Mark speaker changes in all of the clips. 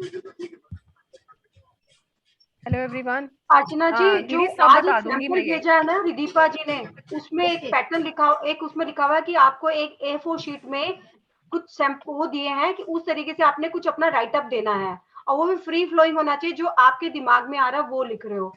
Speaker 1: Hello everyone.
Speaker 2: अर्चना जी, जो
Speaker 1: दीदी सब
Speaker 2: आज
Speaker 1: बता
Speaker 2: एक
Speaker 1: दूंगी
Speaker 2: सैंपल
Speaker 1: मैं ये।
Speaker 2: भेजा है ना विदीपा जी ने, उसमें एक पैटर्न लिखा, एक उसमें लिखा हुआ है कि आपको एक A4 शीट में कुछ सैंपल वो दिए हैं कि उस तरीके से आपने कुछ अपना राइटअप देना है, और वो भी फ्री फ्लोइंग होना चाहिए, जो आपके दिमाग में आ रहा है वो लिख रहे हो।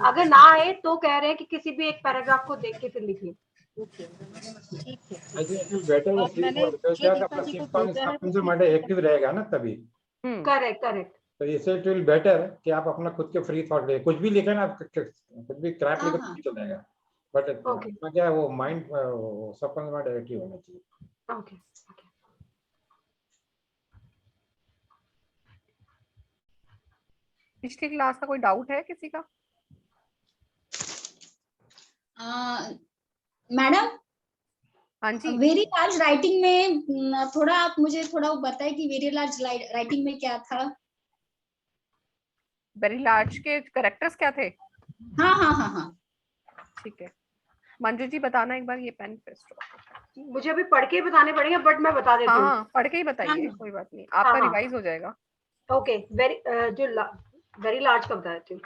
Speaker 2: अगर ना आए तो कह रहे हैं कि किसी भी एक पैराग्राफ को देख के फिर लिखिए।
Speaker 3: I think it will better वो free form because क्या अपना सिस्टम अपन से माटे एक्टिव रहेगा ना तभी।
Speaker 2: Correct correct.
Speaker 3: तो इससे इट विल बेटर कि आप अपना खुद के फ्री थॉट ले, कुछ भी लिखे ना, कुछ भी क्रैप लिखे तो भी चलेगा, बट अपना क्या वो माइंड सबकॉन्शियस माइंड एक्टिव होना चाहिए।
Speaker 2: ओके।
Speaker 1: पिछली क्लास का कोई डाउट है किसी का?
Speaker 4: मैडम,
Speaker 1: हाँ जी।
Speaker 4: वेरी लार्ज राइटिंग में थोड़ा आप मुझे थोड़ा बताए कि वेरी लार्ज राइटिंग में क्या था?
Speaker 1: वेरी लार्ज के कैरेक्टर्स क्या थे?
Speaker 4: हाँ हाँ हाँ हाँ,
Speaker 1: ठीक है, मंजू जी बताना एक बार ये पेन पेस्ट।
Speaker 2: मुझे अभी पढ़ के बताने पड़ेंगे, बट मैं बता देती हूँ।
Speaker 1: हाँ पढ़ के ही बताइए, कोई बात नहीं, आपका रिवाइज हो जाएगा।
Speaker 2: ओके, वेरी लार्ज का बता देती हूँ।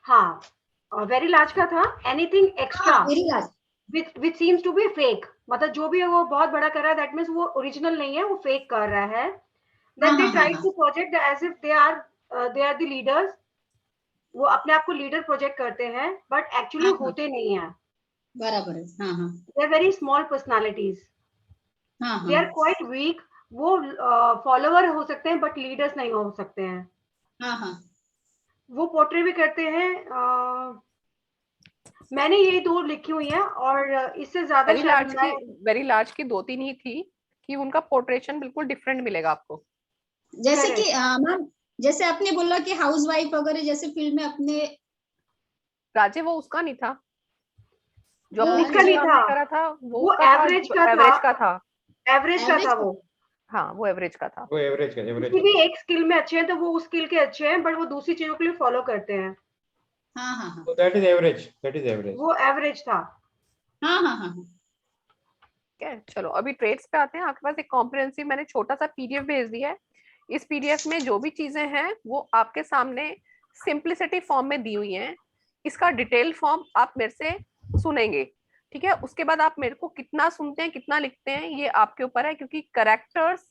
Speaker 2: हाँ, वेरी लार्ज का था anything extra which seems to be fake, मतलब जो भी वो बहुत बड़ा कर रहा है दैट मींस वो ओरिजिनल नहीं है, वो फेक कर रहा है। Then they try to project as if they are the leaders, वो अपने आप को लीडर प्रोजेक्ट करते हैं बट एक्चुअली होते नहीं है।
Speaker 4: बराबर है। हाँ हाँ,
Speaker 2: they are very small personalities, they are quite weak, वो फॉलोवर हो सकते हैं बट लीडर्स नहीं हो सकते हैं।
Speaker 4: हाँ हाँ,
Speaker 2: वो पोर्ट्रे भी करते हैं। मैंने ये दो लिखी हुई है और इससे ज्यादा शायद
Speaker 1: वेरी लार्ज की दो तीन ही थी कि उनका पोर्ट्रेशन बिल्कुल डिफरेंट मिलेगा आपको।
Speaker 4: जैसे कि मैम, जैसे आपने बोला कि हाउसवाइफ वगैरह जैसे फील्ड में अपने
Speaker 1: राजे, वो उसका नहीं था जो
Speaker 2: वो उसका नहीं था,
Speaker 1: करा था,
Speaker 2: वो एवरेज का था, एवरेज का था वो।
Speaker 1: हाँ वो एवरेज का था,
Speaker 3: वो एवरेज का, एवरेज
Speaker 2: किसी भी एक स्किल में अच्छे हैं तो वो उस स्किल के अच्छे हैं, बट वो दूसरी चीजों के लिए फॉलो करते हैं।
Speaker 4: हाँ हाँ हाँ,
Speaker 3: that is average, that is average,
Speaker 2: वो एवरेज था।
Speaker 4: हाँ हाँ हाँ,
Speaker 1: ठीक है। चलो अभी ट्रेड्स पे आते हैं। आपके पास एक कॉम्प्रिहेंसिव मैंने छोटा सा पीडीएफ भेज दिया है। इस पीडीएफ में जो भी चीजें हैं वो आपके सामने सिंप्लिसिटी फॉर्म में दी हुई हैं। इसका डिटेल फॉर्म आप मेरे से सुनेंगे, ठीक है? उसके बाद आप मेरे को कितना सुनते हैं कितना लिखते हैं ये आपके ऊपर है, क्योंकि करेक्टर्स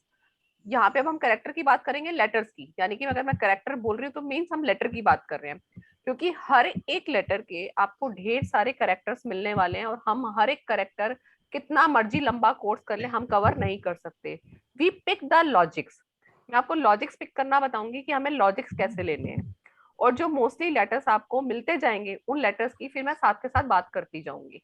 Speaker 1: यहाँ पे अब हम करेक्टर की बात करेंगे, लेटर्स की, यानी कि अगर मैं करेक्टर बोल रही हूँ तो मीन्स हम लेटर की बात कर रहे हैं, क्योंकि हर एक लेटर के आपको ढेर सारे करेक्टर्स मिलने वाले हैं और हम हर एक करेक्टर कितना मर्जी लंबा कोर्स कर ले हम कवर नहीं कर सकते। We pick the logics. मैं आपको लॉजिक्स पिक करना बताऊंगी कि हमें लॉजिक्स कैसे लेने हैं, और जो मोस्टली लेटर्स आपको मिलते जाएंगे उन लेटर्स की फिर मैं साथ के साथ बात करती जाऊंगी,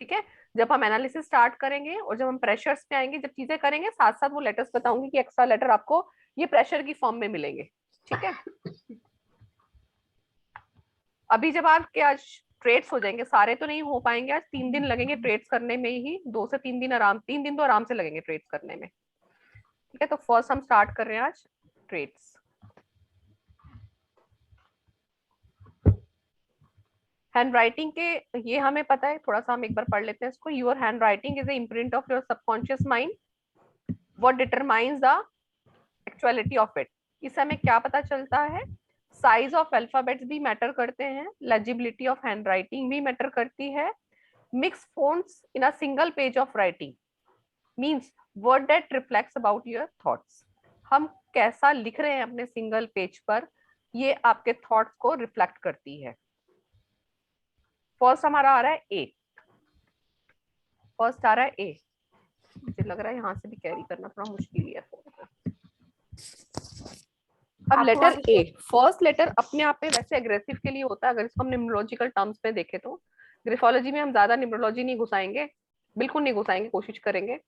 Speaker 1: ठीक है? जब हम एनालिसिस स्टार्ट करेंगे और जब हम प्रेशर्स पे आएंगे, जब चीजें करेंगे, साथ साथ वो लेटर्स बताऊंगी कि एक्स्ट्रा लेटर आपको ये प्रेशर की फॉर्म में मिलेंगे, ठीक है? अभी जब आपके आज ट्रेड्स हो जाएंगे, सारे तो नहीं हो पाएंगे, आज 3 दिन लगेंगे ट्रेड्स करने में ही, 2 से 3 दिन आराम, 3 दिन तो आराम से लगेंगे ट्रेड्स करने में, ठीक है? तो फर्स्ट हम स्टार्ट कर रहे हैं आज ट्रेड्स। हैंड राइटिंग के ये हमें पता है, थोड़ा सा हम एक बार पढ़ लेते हैं इसको। Your hand writing is a imprint of your subconscious mind, what determines the actuality of it. इससे हमें क्या पता चलता है? साइज ऑफ अल्फाबेट्स भी मैटर करते हैं, लेजिबिलिटी ऑफ हैंड राइटिंग भी मैटर करती है, mix fonts in a single page of writing means word that reflects about your thoughts. हम कैसा लिख रहे हैं अपने सिंगल पेज पर, ये आपके थॉट्स को रिफ्लेक्ट करती है। फर्स्ट हमारा आ रहा है ए, फर्स्ट आ रहा है ए। मुझे लग रहा है यहाँ से भी कैरी करना थोड़ा मुश्किल है। अब लेटर ए, फर्स्ट लेटर अपने आप में वैसे एग्रेसिव के लिए होता है, अगर इसको हम न्यूमरोलॉजिकल टर्म्स में देखें तो। ग्राफोलॉजी में हम ज्यादा न्यूमरोलॉजी नहीं घुसाएंगे, बिल्कुल नहीं घुसाएंगे, कोशिश करेंगे।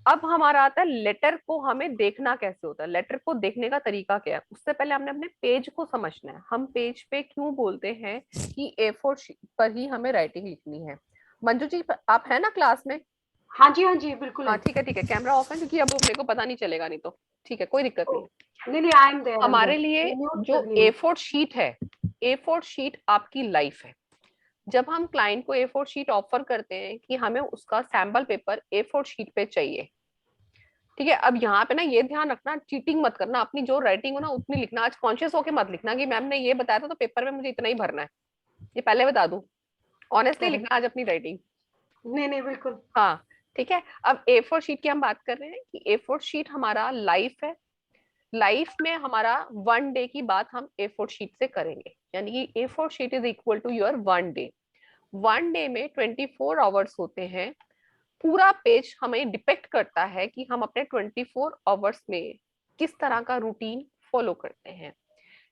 Speaker 1: अब हमारा आता है लेटर को हमें देखना कैसे होता है, लेटर को देखने का तरीका क्या है। उससे पहले हमने अपने पेज को समझना है। हम पेज पे क्यों बोलते हैं कि A4 शीट पर ही हमें राइटिंग लिखनी है। मंजू जी आप है ना क्लास में?
Speaker 2: हाँ जी बिल्कुल।
Speaker 1: हाँ ठीक है, कैमरा ऑफ है क्योंकि अब मेरे को पता नहीं चलेगा, नहीं तो ठीक है, कोई दिक्कत नहीं।
Speaker 2: नहीं आई एम देयर।
Speaker 1: हमारे लिए जो A4 शीट है, A4 शीट आपकी लाइफ है। जब हम क्लाइंट को A4 शीट ऑफर करते हैं कि हमें उसका सैंपल पेपर A4 शीट पे चाहिए, ठीक है। अब यहाँ पे ना ये ध्यान रखना, चीटिंग मत करना, अपनी जो राइटिंग हो ना उतनी लिखना। आज कॉन्शियस होके मत लिखना कि मैम ने ये बताया था तो पेपर में मुझे इतना ही भरना है, ये पहले बता दूं। ऑनेस्टली लिखना आज अपनी राइटिंग।
Speaker 2: नहीं बिल्कुल।
Speaker 1: हाँ ठीक है। अब A4 शीट की हम बात कर रहे हैं कि A4 शीट हमारा लाइफ है। लाइफ में हमारा 1 डे की बात हम A4 शीट से करेंगे, यानी कि A4 sheet is equal to your 1 day. 1 day में 24 आवर्स होते हैं। पूरा पेज हमें डिपेक्ट करता है कि हम अपने 24 आवर्स में किस तरह का रूटीन फॉलो करते हैं।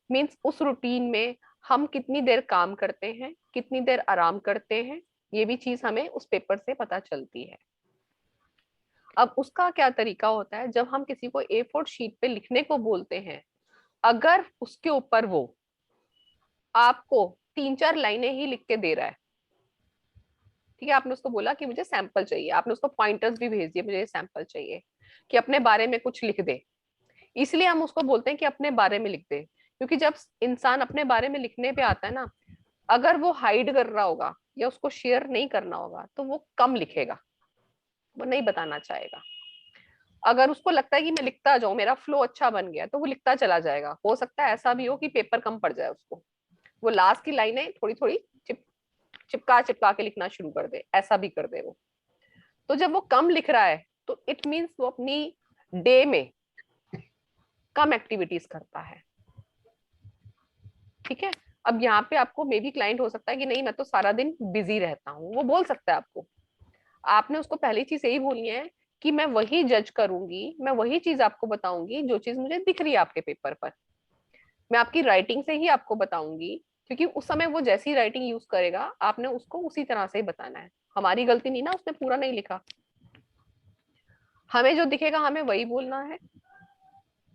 Speaker 1: मींस उस रूटीन में हम कितनी देर काम करते हैं, कितनी देर आराम करते हैं, ये भी चीज हमें उस पेपर से पता चलती है। अब उसका क्या तरीका होता है, जब हम किसी को A4 शीट पे लिखने को बोलते हैं, अगर उसके ऊपर वो आपको 3-4 लाइनें ही लिख के दे रहा है, ठीक है, आपने उसको बोला कि मुझे सैंपल चाहिए, आपने उसको पॉइंटर्स भी भेज दिए, मुझे सैंपल चाहिए कि अपने बारे में कुछ लिख दे। इसलिए हम उसको बोलते हैं कि अपने बारे में लिख दे, क्योंकि जब इंसान अपने बारे में लिखने पे आता है ना, अगर वो हाइड कर रहा होगा या उसको शेयर नहीं करना होगा तो वो कम लिखेगा, वो नहीं बताना चाहेगा। अगर उसको लगता है कि मैं लिखता जाऊं, मेरा फ्लो अच्छा बन गया, तो वो लिखता चला जाएगा। हो सकता है ऐसा भी हो कि पेपर कम पड़ जाए उसको, वो लास्ट की लाइनें थोड़ी थोड़ी चिपका चिपका के लिखना शुरू कर दे, ऐसा भी कर दे वो। तो जब वो कम लिख रहा है तो इट मीन्स वो अपनी डे में कम एक्टिविटीज करता है, ठीक है। अब यहाँ पे आपको मे बी क्लाइंट हो सकता है कि नहीं मैं तो सारा दिन बिजी रहता हूँ, वो बोल सकता है आपको। आपने उसको पहली चीज यही बोलनी है कि मैं वही जज करूंगी, मैं वही चीज आपको बताऊंगी जो चीज मुझे दिख रही है आपके पेपर पर। मैं आपकी राइटिंग से ही आपको बताऊंगी, क्योंकि उस समय वो जैसी राइटिंग यूज करेगा आपने उसको उसी तरह से ही बताना है। हमारी गलती नहीं ना, उसने पूरा नहीं लिखा, हमें जो दिखेगा हमें वही बोलना है,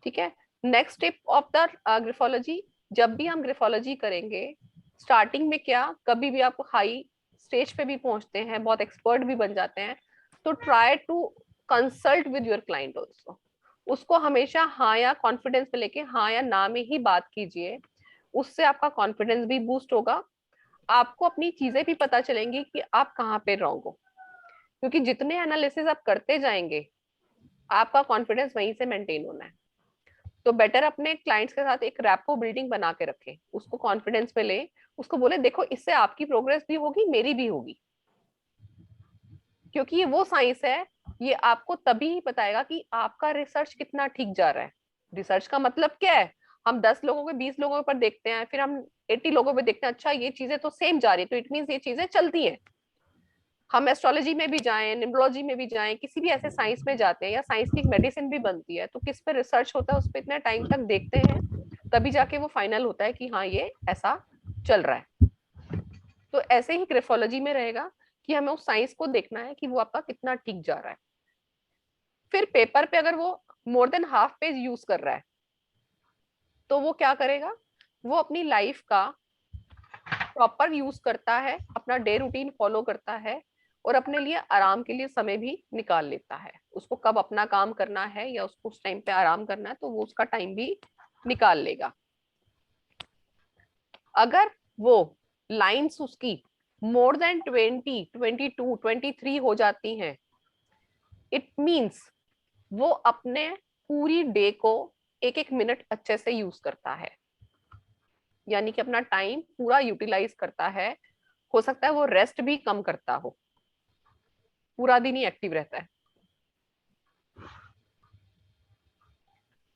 Speaker 1: ठीक है। नेक्स्ट स्टेप ऑफ द ग्रिफोलॉजी, जब भी हम ग्रिफोलॉजी करेंगे, स्टार्टिंग में क्या, कभी भी आप हाई स्टेज पे भी पहुंचते हैं, बहुत एक्सपर्ट भी बन जाते हैं, तो try to consult with your client also. उसको हमेशा हाँ या कॉन्फिडेंस पे लेके हाँ या ना में ही बात कीजिए, उससे आपका कॉन्फिडेंस भी बूस्ट होगा। आपको अपनी चीजें भी पता चलेंगी कि आप कहाँ पे रॉन्ग हो, क्योंकि जितने एनालिसिस आप करते जाएंगे आपका कॉन्फिडेंस वहीं से मेंटेन होना है। तो बेटर अपने क्लाइंट्स के साथ एक रैपो बिल्डिंग बना के रखें, उसको कॉन्फिडेंस पे ले, उसको बोले देखो इससे आपकी प्रोग्रेस भी होगी, मेरी भी होगी, क्योंकि ये वो साइंस है, ये आपको तभी ही बताएगा कि आपका रिसर्च कितना ठीक जा रहा है। रिसर्च का मतलब क्या है, हम 10 लोगों के 20 लोगों पर देखते हैं, फिर हम 80 लोगों पर देखते हैं, अच्छा ये चीजें तो सेम जा रही है, तो इट मीन ये चीजें चलती हैं। हम एस्ट्रोलॉजी में भी जाएं, न्यूमरोलॉजी में भी जाएं, किसी भी ऐसे साइंस में जाते हैं, या साइंस की मेडिसिन भी बनती है, तो किस पे रिसर्च होता है उस पर इतने टाइम तक देखते हैं, तभी जाके वो फाइनल होता है कि हाँ ये ऐसा चल रहा है। तो ऐसे ही ग्राफोलॉजी में रहेगा कि हमें उस साइंस को देखना है कि वो आपका कितना ठीक जा रहा है। फिर पेपर पे अगर वो more than half page use कर रहा है तो वो क्या करेगा, वो अपनी लाइफ का प्रॉपर यूज करता है, अपना डे रूटीन फॉलो करता है, और अपने लिए आराम के लिए समय भी निकाल लेता है। उसको कब अपना काम करना है या उसको उस टाइम पे आराम करना है तो वो उसका टाइम भी निकाल लेगा। अगर वो लाइंस उसकी मोर देन 20, 22, 23 हो जाती हैं, इट मीन्स वो अपने पूरी डे को एक एक मिनट अच्छे से यूज करता है, यानी कि अपना टाइम पूरा यूटिलाइज करता है। हो सकता है वो रेस्ट भी कम करता हो, पूरा दिन ही एक्टिव रहता है।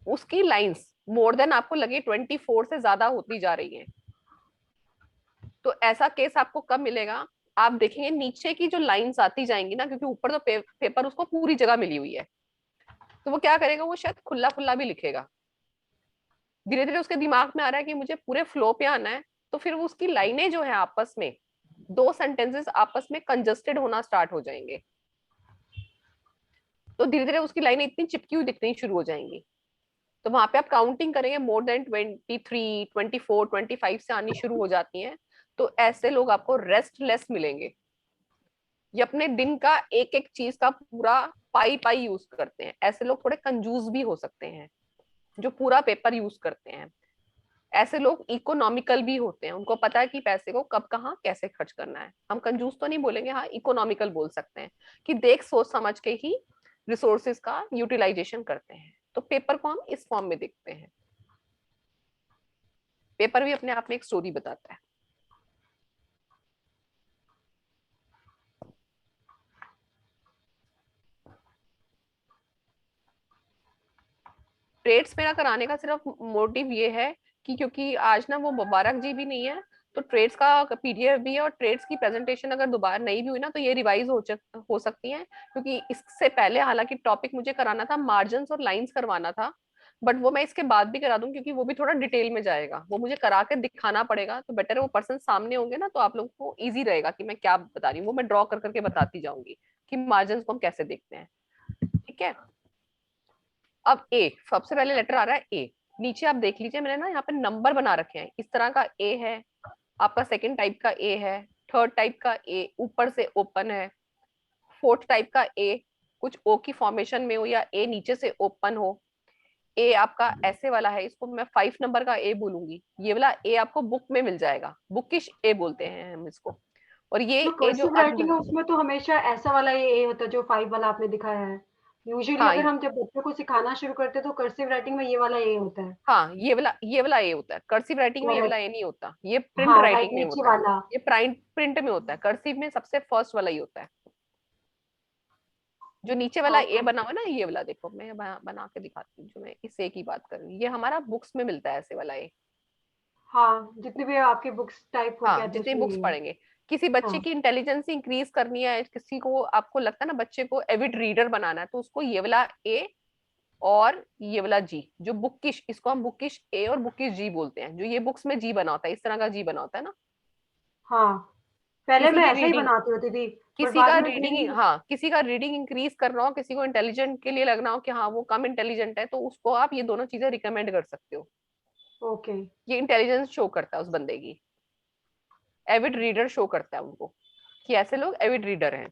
Speaker 1: उसकी लाइंस मोर देन आपको लगे 24 से ज्यादा होती जा रही हैं, तो ऐसा केस आपको कब मिलेगा, आप देखेंगे नीचे की जो लाइंस आती जाएंगी ना, क्योंकि ऊपर तो पेपर उसको पूरी जगह मिली हुई है, तो वो क्या करेगा, वो शायद खुला खुला भी लिखेगा। धीरे धीरे उसके दिमाग में आ रहा है कि मुझे पूरे फ्लो पे आना है, तो फिर वो उसकी लाइनें जो है आपस में, 2 सेंटेंसेस आपस में कंजस्टेड होना स्टार्ट हो जाएंगे, तो धीरे धीरे उसकी लाइनें इतनी चिपकी हुई दिखनी शुरू हो जाएंगी। तो वहां पे आप काउंटिंग करेंगे, मोर देन 23, 24, 25 से आनी शुरू हो जाती हैं, तो ऐसे लोग आपको रेस्टलेस मिलेंगे। ये अपने दिन का एक एक चीज का पूरा पाई पाई यूज करते हैं। ऐसे लोग थोड़े कंजूस भी हो सकते हैं जो पूरा पेपर यूज करते हैं। ऐसे लोग इकोनॉमिकल भी होते हैं, उनको पता है कि पैसे को कब कहाँ कैसे खर्च करना है। हम कंजूस तो नहीं बोलेंगे, हाँ इकोनॉमिकल बोल सकते हैं कि देख सोच समझ के ही रिसोर्सेज का यूटिलाइजेशन करते हैं। तो पेपर को हम इस फॉर्म में देखते हैं। पेपर भी अपने आप में एक स्टोरी बताता है। ट्रेड्स मेरा कराने का सिर्फ मोटिव ये है कि क्योंकि आज ना वो मुबारक जी भी नहीं है, तो ट्रेड्स का पीडीएफ भी है, और ट्रेड्स की प्रेजेंटेशन अगर दोबारा नहीं भी हुई ना तो ये रिवाइज हो सकती है। क्योंकि इससे पहले हालांकि टॉपिक मुझे कराना था मार्जिन और लाइंस करवाना था, बट वो मैं इसके बाद भी करा दूं क्योंकि वो भी थोड़ा डिटेल में जाएगा। वो मुझे करा के दिखाना पड़ेगा, तो बेटर है वो पर्सन सामने होंगे ना, तो आप लोगों को ईजी रहेगा कि मैं क्या बता रही हूँ। वो मैं ड्रॉ कर करके बताती जाऊंगी कि मार्जिन को हम कैसे देखते हैं। ठीक है, अब ए, सबसे पहले लेटर आ रहा है ए। नीचे आप देख लीजिए, मैंने ना यहाँ पे नंबर बना रखे हैं। इस तरह का ए है आपका, सेकंड टाइप का ए है, थर्ड टाइप का ए ऊपर से ओपन है, फोर्थ टाइप का ए कुछ ओ की फॉर्मेशन में हो या ए नीचे से ओपन हो। ए आपका ऐसे वाला है, इसको मैं 5 नंबर का ए बोलूंगी। ये वाला ए आपको बुक में मिल जाएगा, बुकिश ए बोलते हैं हम इसको। और ये
Speaker 2: जो
Speaker 1: ए जो
Speaker 2: कर्सिव राइटिंग है उसमें तो हमेशा ऐसा वाला ए होता है जो 5 वाला आपने दिखाया है। यूजुअली
Speaker 1: हाँ
Speaker 2: अगर हम जब बच्चों को सिखाना शुरू करते हैं तो कर्सिव राइटिंग में ये वाला ए होता है।
Speaker 1: हाँ, ये वाला ए होता है। कर्सिव राइटिंग में ये वाला
Speaker 2: करेक्ट।
Speaker 1: ए नहीं होता, ये प्रिंट
Speaker 2: हाँ, राइट
Speaker 1: राइटिंग में
Speaker 2: नीचे
Speaker 1: होता है।
Speaker 2: वाला।
Speaker 1: ये प्रिंट में होता है, कर्सिव में सबसे फर्स्ट वाला ही होता है। जो नीचे वाला ए
Speaker 2: ओके।
Speaker 1: बना हुआ है ना, ये वाला देखो मैं बना के दिखाती हूँ। जो मैं इस ए की बात कर रही हूँ, ये हमारा बुक्स में मिलता है ऐसे वाला ए।
Speaker 2: हाँ, जितनी भी आपकी बुक्स टाइप होके
Speaker 1: हाँ,
Speaker 2: आते हैं
Speaker 1: जितने
Speaker 2: उसमें
Speaker 1: बुक्स
Speaker 2: ये है।
Speaker 1: पढ़ेंगे, किसी बच्चे
Speaker 2: हाँ,
Speaker 1: की इंटेलिजेंस इंक्रीज करनी है, किसी को आपको लगता है ना बच्चे को एविड रीडर बनाना है, तो उसको ये वाला ए और ये वाला जी, जो बुकिश, इसको हम बुकिश ए और बुकिश जी बोलते हैं। जो ये बुक्स में जी बना होता है, इस तरह का जी बना होता है ना।
Speaker 2: हाँ। पहले
Speaker 1: किसी
Speaker 2: मैं
Speaker 1: की
Speaker 2: ऐसा ही
Speaker 1: रीडिंग,
Speaker 2: बनाती होती थी, बट
Speaker 1: किसी
Speaker 2: बाद
Speaker 1: का
Speaker 2: में
Speaker 1: रीडिंग,
Speaker 2: धीरे-धीरे।
Speaker 1: हाँ किसी का रीडिंग इंक्रीज करना हो, किसी को इंटेलिजेंट के लिए लगना हो कि हाँ वो कम इंटेलिजेंट है, तो उसको आप ये दोनों चीजें रिकमेंड कर सकते हो।
Speaker 2: ओके।
Speaker 1: ये इंटेलिजेंस शो करता है उस बंदे की, एविड रीडर शो करता है उनको कि ऐसे लोग एविड रीडर हैं।